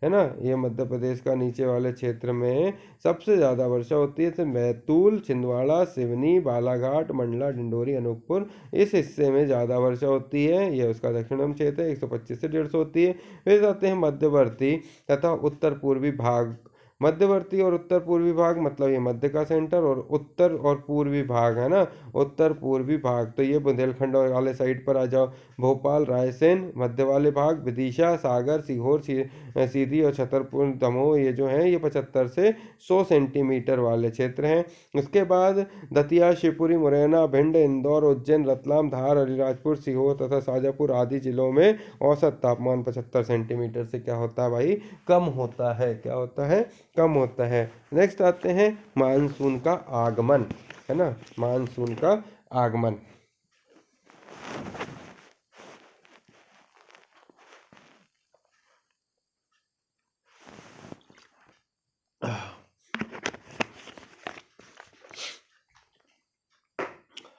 है ना, ये मध्य प्रदेश का नीचे वाले क्षेत्र में सबसे ज़्यादा वर्षा होती है। तो बैतूल, छिंदवाड़ा, सिवनी, बालाघाट, मंडला, डिंडोरी, अनूपपुर इस हिस्से में ज़्यादा वर्षा होती है, यह उसका दक्षिणम क्षेत्र है, 125 से 150 होती है। फिर आते हैं मध्यवर्ती तथा उत्तर पूर्वी भाग। मध्यवर्ती और उत्तर पूर्वी भाग मतलब ये मध्य का सेंटर, और उत्तर और पूर्वी भाग है ना, उत्तर पूर्वी भाग तो ये बुंदेलखंड वाले साइड पर आ जाओ, भोपाल, रायसेन मध्य वाले भाग, विदिशा, सागर, सीहोर, सीधी और छतरपुर, दमोह ये जो हैं ये 75 से 100 सेंटीमीटर वाले क्षेत्र हैं। उसके बाद दतिया, शिवपुरी, मुरैना, भिंड, इंदौर, उज्जैन, रतलाम, धार, अलीराजपुर, सीहोर तथा शाजापुर आदि जिलों में औसत तापमान 75 सेंटीमीटर से क्या होता है भाई, कम होता है। क्या होता है, कम होता है। नेक्स्ट आते हैं मानसून का आगमन, है ना, मानसून का आगमन।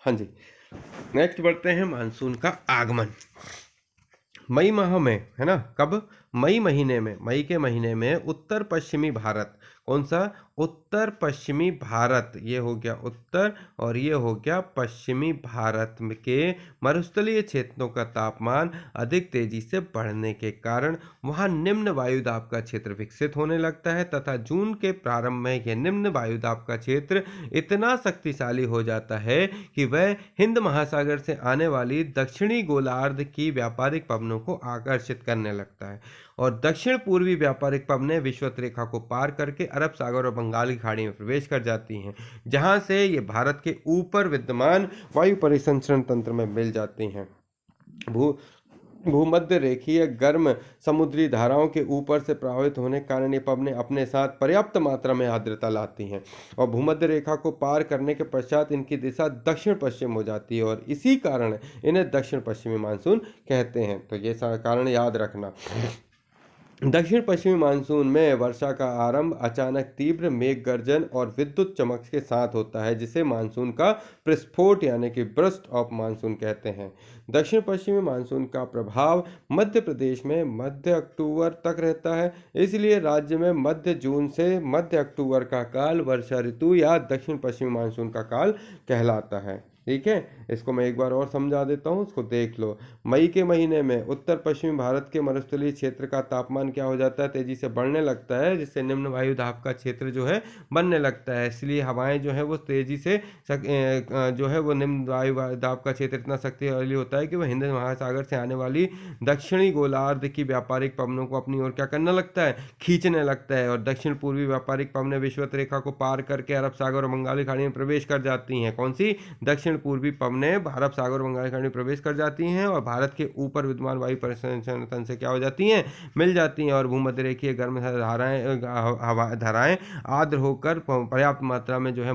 हाँ जी, नेक्स्ट बढ़ते हैं मानसून का आगमन। मई माह में, है ना, कब, मई महीने में, मई के महीने में उत्तर पश्चिमी भारत, कौन सा, उत्तर पश्चिमी भारत, ये हो गया उत्तर और ये हो गया पश्चिमी भारत के मरुस्थलीय क्षेत्रों का तापमान अधिक तेजी से बढ़ने के कारण वहाँ निम्न वायुदाब का क्षेत्र विकसित होने लगता है तथा जून के प्रारंभ में यह निम्न वायुदाब का क्षेत्र इतना शक्तिशाली हो जाता है कि वह हिंद महासागर से आने वाली दक्षिणी गोलार्ध की व्यापारिक पवनों को आकर्षित करने लगता है और दक्षिण पूर्वी व्यापारिक पवनें विषुवत रेखा को पार करके अरब सागर और बंगाल की खाड़ी में प्रवेश कर जाती हैं, जहां से ये भारत के ऊपर विद्यमान वायु परिसंचरण तंत्र में मिल जाती हैं। भूमध्य रेखीय गर्म समुद्री धाराओं के ऊपर से प्रभावित होने के कारण ये पवनें अपने साथ पर्याप्त मात्रा में आर्द्रता लाती हैं और भूमध्य रेखा को पार करने के पश्चात इनकी दिशा दक्षिण पश्चिम हो जाती है और इसी कारण इन्हें दक्षिण पश्चिमी मानसून कहते हैं। तो ये कारण याद रखना। दक्षिण पश्चिमी मानसून में वर्षा का आरंभ अचानक तीव्र मेघ गर्जन और विद्युत चमक के साथ होता है, जिसे मानसून का प्रस्फोट यानी कि बर्स्ट ऑफ मानसून कहते हैं। दक्षिण पश्चिमी मानसून का प्रभाव मध्य प्रदेश में मध्य अक्टूबर तक रहता है, इसलिए राज्य में मध्य जून से मध्य अक्टूबर का काल वर्षा ऋतु या दक्षिण पश्चिमी मानसून का काल कहलाता है। ठीक है, इसको मैं एक बार और समझा देता हूँ, उसको देख लो। मई के महीने में उत्तर पश्चिमी भारत के मरुस्थलीय क्षेत्र का तापमान क्या हो जाता है, तेजी से बढ़ने लगता है, जिससे निम्न वायु दाब का क्षेत्र जो है बनने लगता है। इसलिए हवाएं जो है वो तेजी से जो है वो निम्न वायु दाब का क्षेत्र इतना शक्तिशाली होता है कि वह हिंद महासागर से आने वाली दक्षिणी गोलार्ध की व्यापारिक पवनों को अपनी ओर क्या करने लगता है, खींचने लगता है। और दक्षिण पूर्वी व्यापारिक पवनें विषुवत रेखा को पार करके अरब सागर और बंगाली खाड़ी में प्रवेश कर जाती हैं। कौन सी? दक्षिण पूर्वी पवनें अरब सागर और बंगाल खाड़ी में प्रवेश कर जाती हैं और भारत के ऊपर विद्यमान वायु परिसंचरण तंत्र से क्या हो जाती हैं, मिल जाती हैं, और भूमध्य रेखीय गर्म धाराएं आर्द्र होकर पर्याप्त मात्रा में जो है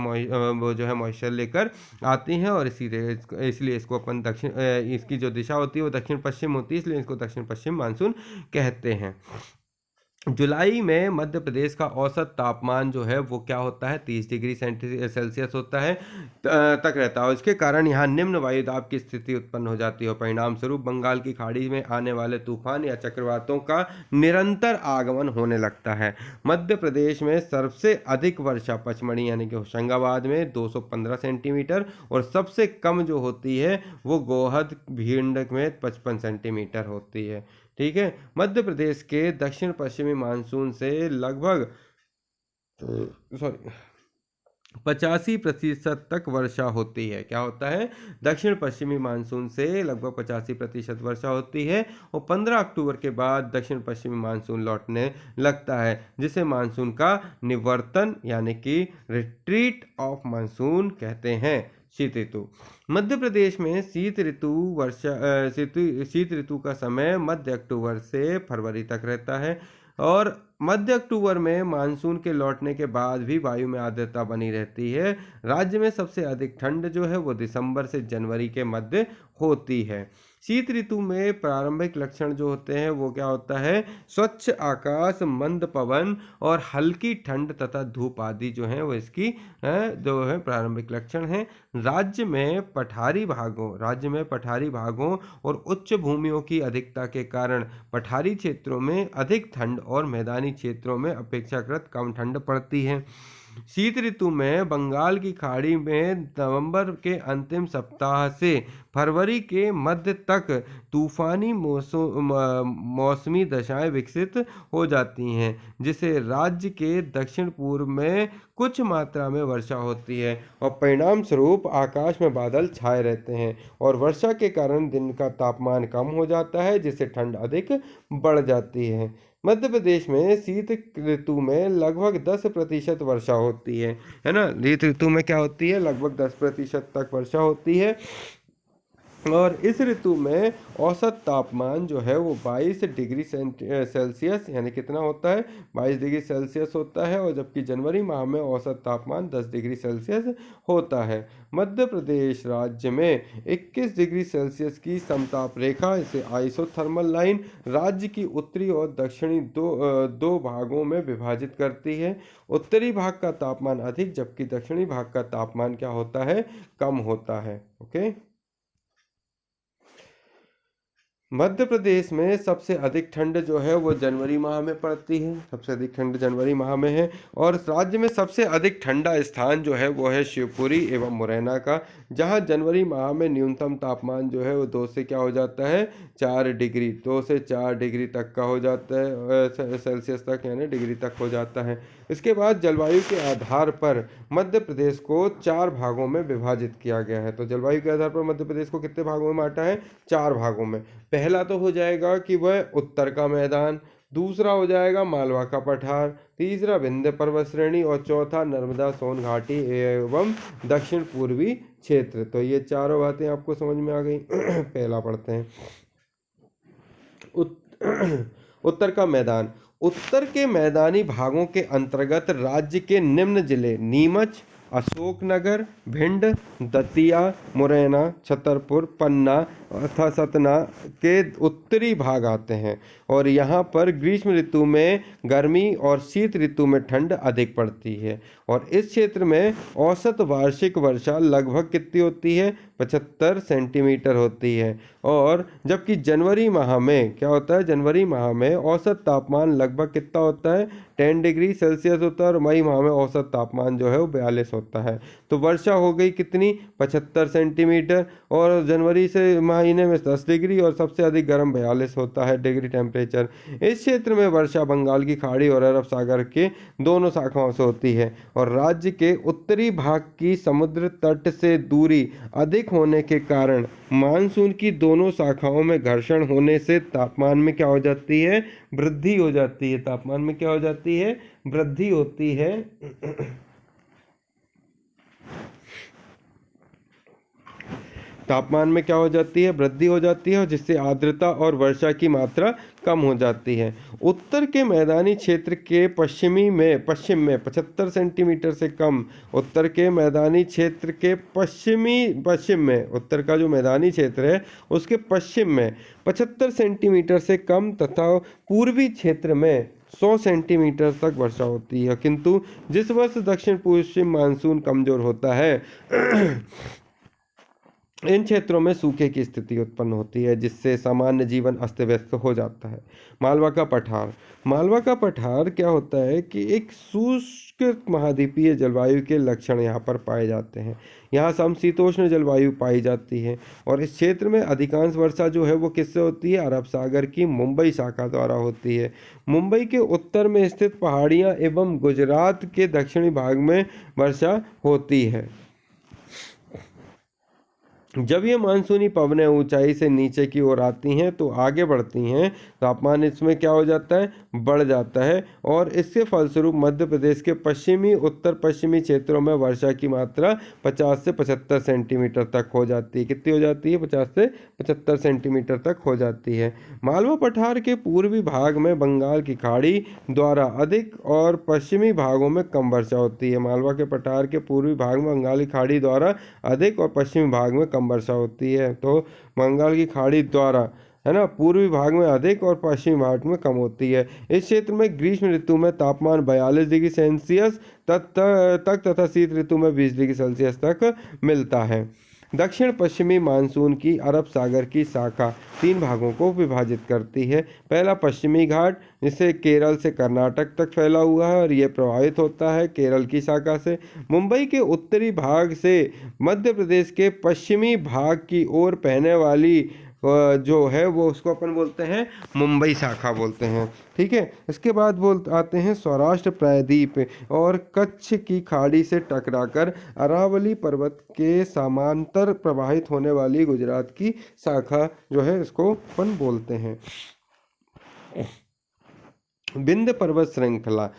वो जो है मॉइस्चर लेकर आती हैं, और इसलिए इसको अपन दक्षिण इसकी जो दिशा होती है वो दक्षिण पश्चिम होती है, इसलिए इसको दक्षिण पश्चिम मानसून कहते हैं। जुलाई में मध्य प्रदेश का औसत तापमान जो है वो क्या होता है, 30 डिग्री सेल्सियस होता है तक रहता है। इसके कारण यहाँ निम्न वायुदाब की स्थिति उत्पन्न हो जाती है। परिणाम स्वरूप बंगाल की खाड़ी में आने वाले तूफान या चक्रवातों का निरंतर आगमन होने लगता है। मध्य प्रदेश में सबसे अधिक वर्षा पचमढ़ी यानी कि होशंगाबाद में 215 सेंटीमीटर, और सबसे कम जो होती है वो गोहद भिंड में 55 सेंटीमीटर होती है। ठीक है, मध्य प्रदेश के दक्षिण पश्चिमी मानसून से लगभग 85% तक वर्षा होती है। क्या होता है? दक्षिण पश्चिमी मानसून से लगभग 85% वर्षा होती है, और 15 अक्टूबर के बाद दक्षिण पश्चिमी मानसून लौटने लगता है, जिसे मानसून का निवर्तन यानी कि रिट्रीट ऑफ मानसून कहते हैं। शीत ऋतु। मध्य प्रदेश में शीत ऋतु का समय मध्य अक्टूबर से फरवरी तक रहता है, और मध्य अक्टूबर में मानसून के लौटने के बाद भी वायु में आर्द्रता बनी रहती है। राज्य में सबसे अधिक ठंड जो है वो दिसंबर से जनवरी के मध्य होती है। शीत ऋतु में प्रारंभिक लक्षण जो होते हैं वो क्या होता है, स्वच्छ आकाश, मंद पवन और हल्की ठंड तथा धूप आदि जो है वो इसकी जो है प्रारंभिक लक्षण हैं। राज्य में पठारी भागों और उच्च भूमियों की अधिकता के कारण पठारी क्षेत्रों में अधिक ठंड और मैदानी क्षेत्रों में अपेक्षाकृत कम ठंड पड़ती है। शीत ऋतु में बंगाल की खाड़ी में नवंबर के अंतिम सप्ताह से फरवरी के मध्य तक तूफानी मौसमी दशाएं विकसित हो जाती हैं, जिसे राज्य के दक्षिण पूर्व में कुछ मात्रा में वर्षा होती है, और परिणाम स्वरूप आकाश में बादल छाए रहते हैं, और वर्षा के कारण दिन का तापमान कम हो जाता है, जिससे ठंड अधिक बढ़ जाती है। मध्य प्रदेश में शीत ऋतु में लगभग 10% वर्षा होती है ना। शीत ऋतु में क्या होती है, लगभग 10% तक वर्षा होती है, और इस ऋतु में औसत तापमान जो है वो 22 डिग्री सेल्सियस यानी कितना होता है, 22 डिग्री सेल्सियस होता है, और जबकि जनवरी माह में औसत तापमान 10 डिग्री सेल्सियस होता है। मध्य प्रदेश राज्य में 21 डिग्री सेल्सियस की समताप रेखा, इसे आइसोथर्मल लाइन, राज्य की उत्तरी और दक्षिणी दो भागों में विभाजित करती है। उत्तरी भाग का तापमान अधिक, जबकि दक्षिणी भाग का तापमान क्या होता है, कम होता है। ओके, मध्य प्रदेश में सबसे अधिक ठंड जो है वो जनवरी माह में पड़ती है, सबसे अधिक ठंड जनवरी माह में है, और राज्य में सबसे अधिक ठंडा स्थान जो है वो है शिवपुरी एवं मुरैना का, जहां जनवरी माह में न्यूनतम तापमान जो है वो 2 से क्या हो जाता है, 4 डिग्री 2 से 4 डिग्री तक का हो जाता है, सेल्सियस तक यानी डिग्री तक हो जाता है। इसके बाद जलवायु के आधार पर मध्य प्रदेश को 4 भागों में विभाजित किया गया है। तो जलवायु के आधार पर मध्य प्रदेश को कितने भागों में बांटा है, 4 भागों में। पहला तो हो जाएगा कि वह उत्तर का मैदान, दूसरा हो जाएगा मालवा का पठार, तीसरा विंध्य पर्वत श्रेणी, और चौथा नर्मदा सोन घाटी एवं दक्षिण पूर्वी क्षेत्र। तो ये चारों बातें आपको समझ में आ गई। पहला पढ़ते हैं, उत्तर का मैदान। उत्तर के मैदानी भागों के अंतर्गत राज्य के निम्न जिले नीमच, अशोकनगर, भिंड, दतिया, मुरैना, छतरपुर, पन्ना तथा सतना के उत्तरी भाग आते हैं, और यहाँ पर ग्रीष्म ऋतु में गर्मी और शीत ऋतु में ठंड अधिक पड़ती है। और इस क्षेत्र में औसत वार्षिक वर्षा लगभग कितनी होती है, 75 सेंटीमीटर होती है। और जबकि जनवरी माह में क्या होता है, जनवरी माह में औसत तापमान लगभग कितना होता है, 10 डिग्री सेल्सियस होता है। और मई माह में औसत तापमान जो है वो 42 होता है। तो वर्षा हो गई कितनी, 75 सेंटीमीटर। और जनवरी से महीने में 10 डिग्री और सबसे अधिक गर्म 42 होता है डिग्री टेम्परेचर। इस क्षेत्र में वर्षा बंगाल की खाड़ी और अरब सागर के दोनों शाखाओं से होती है। और राज्य के उत्तरी भाग की समुद्र तट से दूरी अधिक होने के कारण मानसून की दोनों शाखाओं में घर्षण होने से तापमान में क्या हो जाती है, वृद्धि हो जाती है। तापमान में क्या हो जाती है, वृद्धि होती है। तापमान में क्या हो जाती है, वृद्धि हो जाती है, और जिससे आर्द्रता और वर्षा की मात्रा कम हो जाती है। उत्तर के मैदानी क्षेत्र के पश्चिम में 75 सेंटीमीटर से कम, उत्तर के मैदानी क्षेत्र के पश्चिम में, उत्तर का जो मैदानी क्षेत्र है उसके पश्चिम में 75 सेंटीमीटर से कम तथा पूर्वी क्षेत्र में 100 सेंटीमीटर तक वर्षा होती है। किंतु जिस वर्ष दक्षिण पश्चिम मानसून कमजोर होता है इन क्षेत्रों में सूखे की स्थिति उत्पन्न होती है, जिससे सामान्य जीवन अस्त व्यस्त हो जाता है। मालवा का पठार, मालवा का पठार क्या होता है कि एक शुष्क महाद्वीपीय जलवायु के लक्षण यहाँ पर पाए जाते हैं। यहाँ समशीतोष्ण जलवायु पाई जाती है। और इस क्षेत्र में अधिकांश वर्षा जो है वो किससे होती है, अरब सागर की मुंबई शाखा द्वारा होती है। मुंबई के उत्तर में स्थित पहाड़ियाँ एवं गुजरात के दक्षिणी भाग में वर्षा होती है। जब ये मानसूनी पवनें ऊंचाई से नीचे की ओर आती हैं तो आगे बढ़ती हैं, तापमान इसमें क्या हो जाता है, बढ़ जाता है। और इसके फलस्वरूप मध्य प्रदेश के पश्चिमी उत्तर पश्चिमी क्षेत्रों में वर्षा की मात्रा 50 से 75 सेंटीमीटर तक हो जाती है। कितनी हो जाती है, 50 से 75 सेंटीमीटर तक हो जाती है। मालवा पठार के पूर्वी भाग में बंगाल की खाड़ी द्वारा अधिक और पश्चिमी भागों में कम वर्षा होती है। मालवा के पठार के पूर्वी भाग में बंगाल की खाड़ी द्वारा अधिक और पश्चिमी भाग में कम वर्षा होती है। तो बंगाल की खाड़ी द्वारा, है ना, पूर्वी भाग में अधिक और पश्चिमी भाग में कम होती है। इस क्षेत्र में ग्रीष्म ऋतु में तापमान 42 डिग्री सेल्सियस तक तथा शीत ऋतु में 20 डिग्री सेल्सियस तक मिलता है। दक्षिण पश्चिमी मानसून की अरब सागर की शाखा 3 भागों को विभाजित करती है। पहला पश्चिमी घाट, जिसे केरल से कर्नाटक तक फैला हुआ है और ये प्रभावित होता है केरल की शाखा से। मुंबई के उत्तरी भाग से मध्य प्रदेश के पश्चिमी भाग की ओर बहने वाली जो है वो उसको अपन बोलते हैं मुंबई शाखा बोलते हैं। ठीक है, इसके बाद आते हैं सौराष्ट्र प्रायद्वीप और कच्छ की खाड़ी से टकराकर अरावली पर्वत के समांतर प्रवाहित होने वाली गुजरात की शाखा जो है इसको अपन बोलते हैं। विंध्य पर्वत श्रृंखला,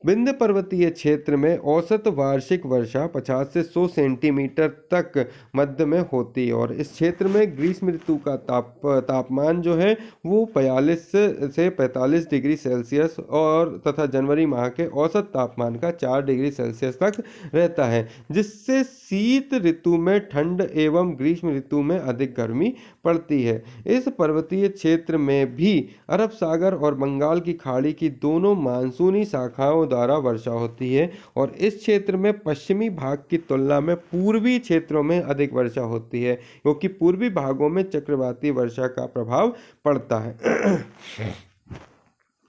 विंध्य पर्वतीय क्षेत्र में औसत वार्षिक वर्षा 50 से 100 सेंटीमीटर तक मध्य में होती है। और इस क्षेत्र में ग्रीष्म ऋतु का तापमान जो है वो 42 से 45 डिग्री सेल्सियस और तथा जनवरी माह के औसत तापमान का 4 डिग्री सेल्सियस तक रहता है, जिससे शीत ऋतु में ठंड एवं ग्रीष्म ऋतु में अधिक गर्मी पड़ती है। इस पर्वतीय क्षेत्र में भी अरब सागर और बंगाल की खाड़ी की दोनों मानसूनी शाखाओं द्वारा वर्षा होती है। और इस क्षेत्र में पश्चिमी भाग की तुलना में पूर्वी क्षेत्रों में अधिक वर्षा होती है, क्योंकि पूर्वी भागों में चक्रवाती वर्षा का प्रभाव पड़ता है।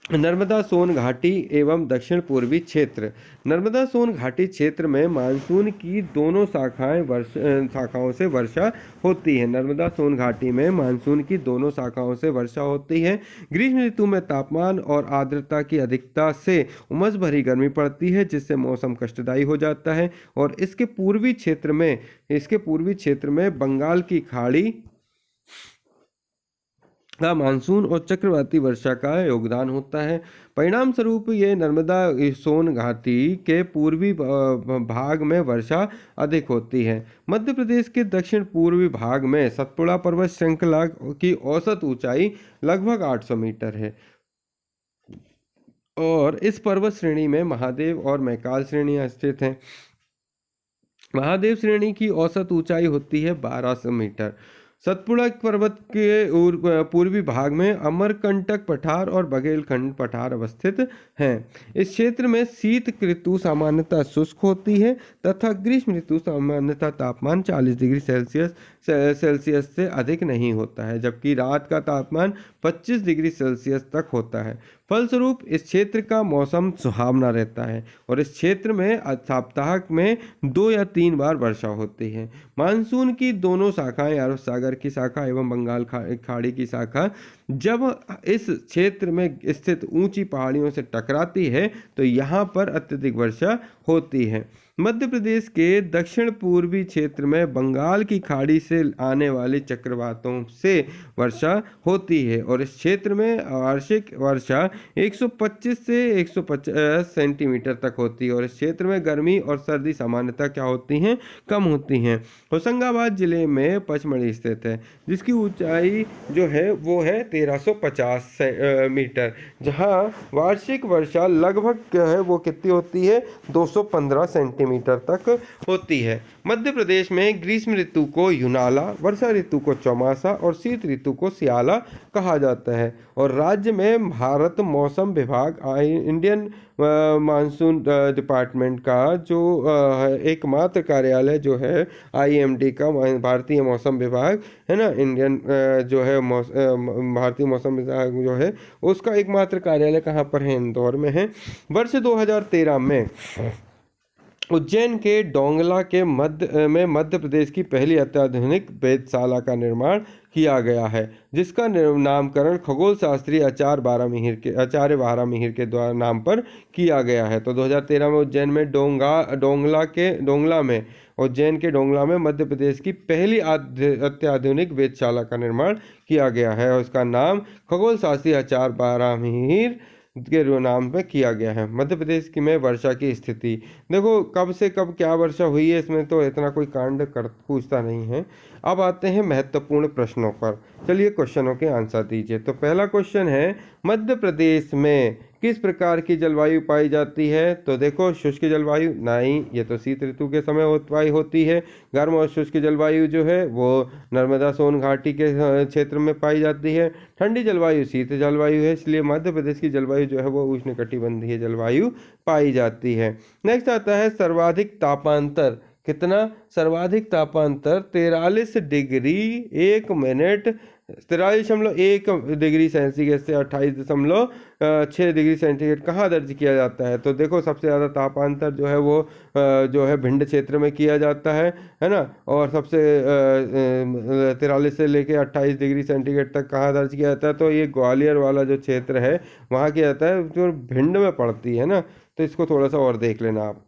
नर्मदा सोन घाटी एवं दक्षिण पूर्वी क्षेत्र, नर्मदा सोन घाटी क्षेत्र में मानसून की दोनों शाखाओं से वर्षा होती है। नर्मदा सोन घाटी में मानसून की दोनों शाखाओं से वर्षा होती है। ग्रीष्म ऋतु में तापमान और आर्द्रता की अधिकता से उमस भरी गर्मी पड़ती है, जिससे मौसम कष्टदायी हो जाता है। और इसके पूर्वी क्षेत्र में बंगाल की खाड़ी का मानसून और चक्रवाती वर्षा का योगदान होता है। परिणाम स्वरूप ये नर्मदा सोन घाटी के पूर्वी भाग में वर्षा अधिक होती है। मध्य प्रदेश के दक्षिण पूर्वी भाग में सतपुड़ा पर्वत श्रृंखला की औसत ऊंचाई लगभग 800 मीटर है। और इस पर्वत श्रेणी में महादेव और मैकाल श्रेणियां स्थित हैं। महादेव श्रेणी की औसत ऊंचाई होती है 1200 मीटर। सतपुड़ा पर्वत के पूर्वी भाग में अमरकंटक पठार और बघेलखंड पठार अवस्थित हैं। इस क्षेत्र में शीत ऋतु सामान्यतः शुष्क होती है तथा ग्रीष्म ऋतु सामान्यतः तापमान 40 डिग्री सेल्सियस से अधिक नहीं होता है, जबकि रात का तापमान 25 डिग्री सेल्सियस तक होता है। फलस्वरूप इस क्षेत्र का मौसम सुहावना रहता है और इस क्षेत्र में सप्ताह में 2 या 3 बार वर्षा होती है। मानसून की दोनों शाखाएं, अरब सागर की शाखा एवं बंगाल खाड़ी की शाखा, जब इस क्षेत्र में स्थित ऊंची पहाड़ियों से टकराती है तो यहाँ पर अत्यधिक वर्षा होती है। मध्य प्रदेश के दक्षिण पूर्वी क्षेत्र में बंगाल की खाड़ी से आने वाली चक्रवातों से वर्षा होती है और इस क्षेत्र में वार्षिक वर्षा 125 से 150 सेंटीमीटर तक होती है और इस क्षेत्र में गर्मी और सर्दी सामान्यतः क्या होती हैं, कम होती हैं। होशंगाबाद जिले में पचमढ़ी स्थित है, जिसकी ऊंचाई जो है वो है 1350 मीटर, जहां वार्षिक वर्षा लगभग है वो कितनी होती है, 215 सेंटीमीटर तक होती है। मध्य प्रदेश में ग्रीष्म ऋतु को युनाला, वर्षा ऋतु को चौमासा और शीत ऋतु को सियाला कहा जाता है और राज्य में भारत मौसम विभाग इंडियन मानसून डिपार्टमेंट का जो एकमात्र कार्यालय जो है IMD का, भारतीय मौसम विभाग है ना, इंडियन जो है भारतीय मौसम विभाग जो है उसका एकमात्र कार्यालय कहाँ पर है, इंदौर में है। वर्ष 2013 में उज्जैन के डोंगला के मध्य प्रदेश की पहली अत्याधुनिक वेधशाला का निर्माण किया गया है, जिसका नामकरण खगोल शास्त्री आचार्य बारामिहिर के द्वारा नाम पर किया गया है। तो 2013 में उज्जैन में उज्जैन के डोंगला में मध्य प्रदेश की पहली अत्याधुनिक वेधशाला का निर्माण किया गया है और उसका नाम खगोल शास्त्री आचार्य बारामिहिर के नाम पे किया गया है। मध्य प्रदेश की में वर्षा की स्थिति देखो, कब से कब क्या वर्षा हुई है, इसमें तो इतना कोई पूछता नहीं है। अब आते हैं महत्वपूर्ण प्रश्नों पर। चलिए क्वेश्चनों के आंसर दीजिए। तो पहला क्वेश्चन है, मध्य प्रदेश में किस प्रकार की जलवायु पाई जाती है? तो देखो, शुष्क जलवायु नहीं, ये तो शीत ऋतु के समय होती है। गर्म और शुष्क जलवायु जो है वो नर्मदा सोन घाटी के क्षेत्र में पाई जाती है। ठंडी जलवायु शीत जलवायु है, इसलिए मध्य प्रदेश की जलवायु जो है वो उष्णकटिबंधीय जलवायु पाई जाती है। नेक्स्ट आता है सर्वाधिक तापांतर। कितना सर्वाधिक तापांतर? 43 डिग्री 1 मिनट 43.1 डिग्री सेंटीग्रेड से 28.6 डिग्री सेंटीग्रेड कहाँ दर्ज किया जाता है? तो देखो, सबसे ज़्यादा तापांतर जो है वो जो है भिंड क्षेत्र में किया जाता है ना। और सबसे 43 से लेके 28 डिग्री सेंटीग्रेड तक कहाँ दर्ज किया जाता है? तो ये ग्वालियर वाला जो क्षेत्र है वहाँ किया जाता है, जो भिंड में पड़ती है ना। तो इसको थोड़ा सा और देख लेना आप।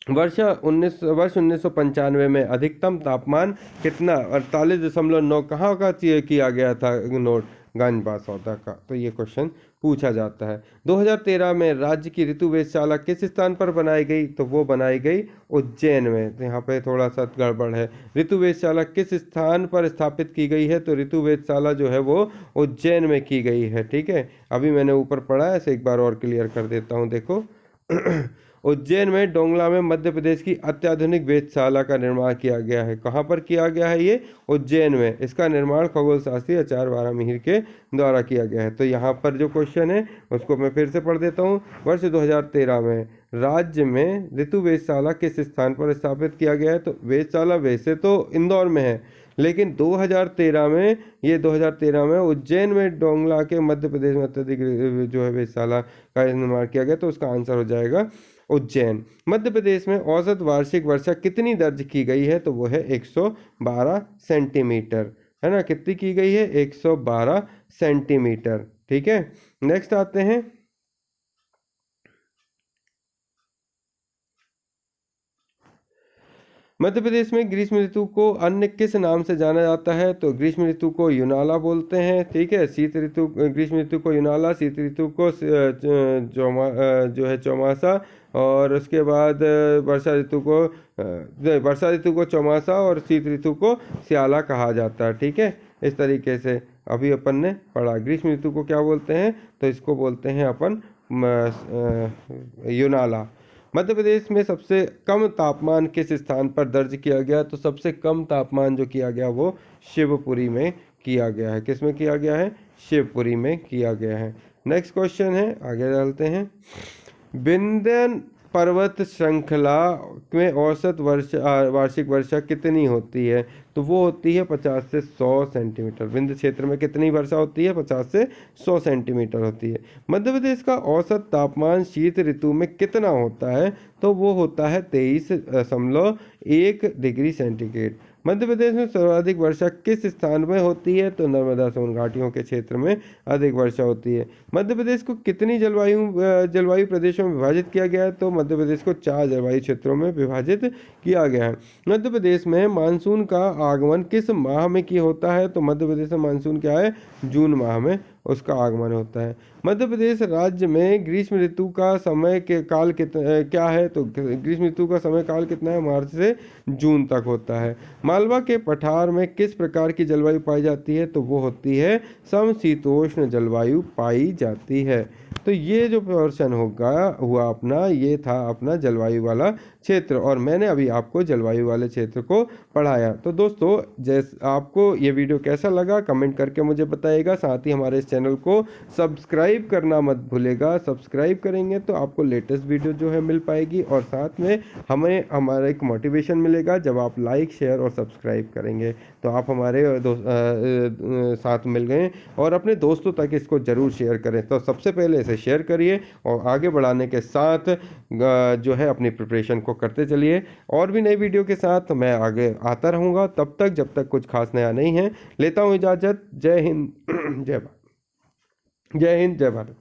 वर्ष 1995 में अधिकतम तापमान कितना? 48.9 कहाँ का किया गया था नोट? गंज बासौदा का। तो ये क्वेश्चन पूछा जाता है। 2013 में राज्य की ऋतु वेधशाला किस स्थान पर बनाई गई? तो वो बनाई गई उज्जैन में। तो यहाँ पे थोड़ा सा गड़बड़ है। ऋतु वेधशाला किस स्थान पर स्थापित की गई है? तो ऋतु वेधशाला जो है वो उज्जैन में की गई है। ठीक है, अभी मैंने ऊपर पढ़ा है, इसे एक बार और क्लियर कर देता हूँ। देखो, उज्जैन में डोंगला में मध्य प्रदेश की अत्याधुनिक वेधशाला का निर्माण किया गया है। कहाँ पर किया गया है? ये उज्जैन में। इसका निर्माण खगोल शास्त्री आचार्य बारामिहिर के द्वारा किया गया है। तो यहाँ पर जो क्वेश्चन है उसको मैं फिर से पढ़ देता हूँ। वर्ष 2013 में राज्य में ऋतु वेधशाला किस स्थान पर स्थापित किया गया है? तो वेधशाला वैसे तो इंदौर में है, लेकिन 2013 में उज्जैन में डोंगला के मध्य प्रदेश में अत्यधिक जो है वेधशाला का निर्माण किया गया। तो उसका आंसर हो जाएगा उज्जैन। मध्य प्रदेश में औसत वार्षिक वर्षा कितनी दर्ज की गई है? तो वो है 112 सेंटीमीटर, है ना। कितनी की गई है? 112 सेंटीमीटर। ठीक है, नेक्स्ट आते हैं। मध्य प्रदेश में ग्रीष्म ऋतु को अन्य किस नाम से जाना जाता है? तो ग्रीष्म ऋतु को युनाला बोलते हैं। ठीक है, ग्रीष्म ऋतु को युनाला, शीत ऋतु को जो है चौमासा, और उसके बाद वर्षा ऋतु को चौमासा और शीत ऋतु को सियाला कहा जाता है। ठीक है, इस तरीके से अभी अपन ने पढ़ा। ग्रीष्म ऋतु को क्या बोलते हैं? तो इसको बोलते हैं अपन युनाला। मध्य प्रदेश में सबसे कम तापमान किस स्थान पर दर्ज किया गया? तो सबसे कम तापमान जो किया गया वो शिवपुरी में किया गया है। किस में किया गया है? शिवपुरी में किया गया है। नेक्स्ट क्वेश्चन है, आगे डालते हैं। विंध्य पर्वत श्रृंखला में औसत वार्षिक वर्षा कितनी होती है? तो वो होती है 50 से 100 सेंटीमीटर। विंध्य क्षेत्र में कितनी वर्षा होती है? 50 से 100 सेंटीमीटर होती है। मध्य प्रदेश का औसत तापमान शीत ऋतु में कितना होता है? तो वो होता है 23.1 डिग्री सेंटीग्रेड। मध्य प्रदेश में सर्वाधिक वर्षा किस स्थान में होती है? तो नर्मदा सोन घाटियों के क्षेत्र में अधिक वर्षा होती है। मध्य प्रदेश को कितनी जलवायु प्रदेशों में विभाजित किया गया है? तो मध्य प्रदेश को 4 जलवायु क्षेत्रों में विभाजित किया गया है। मध्य प्रदेश में मानसून का आगमन किस माह में की होता है? तो मध्य प्रदेश में मानसून क्या है? जून माह में उसका आगमन होता है। मध्य प्रदेश राज्य में ग्रीष्म ऋतु का समय के काल क्या है? तो ग्रीष्म ऋतु का समय काल कितना है? मार्च से जून तक होता है। मालवा के पठार में किस प्रकार की जलवायु पाई जाती है? तो वो होती है समशीतोष्ण जलवायु पाई जाती है। तो ये जो पोर्शन हुआ अपना, ये था अपना जलवायु वाला क्षेत्र, और मैंने अभी आपको जलवायु वाले क्षेत्र को पढ़ाया। तो दोस्तों, जैसे आपको ये वीडियो कैसा लगा कमेंट करके मुझे बताइएगा। साथ ही हमारे इस चैनल को सब्सक्राइब करना मत भूलेगा। सब्सक्राइब करेंगे तो आपको लेटेस्ट वीडियो जो है मिल पाएगी, और साथ में हमें हमारा एक मोटिवेशन मिलेगा जब आप लाइक, शेयर और सब्सक्राइब करेंगे। तो आप हमारे साथ मिल गए, और अपने दोस्तों तक इसको ज़रूर शेयर करें। तो सबसे पहले इसे शेयर करिए, और आगे बढ़ाने के साथ जो है अपनी प्रिपरेशन को करते चलिए। और भी नई वीडियो के साथ मैं आगे आता रहूँगा। तब तक, जब तक कुछ खास नया नहीं है, लेता हूँ इजाज़त। जय हिंद, जय भारत। जय हिंद, जय भारत।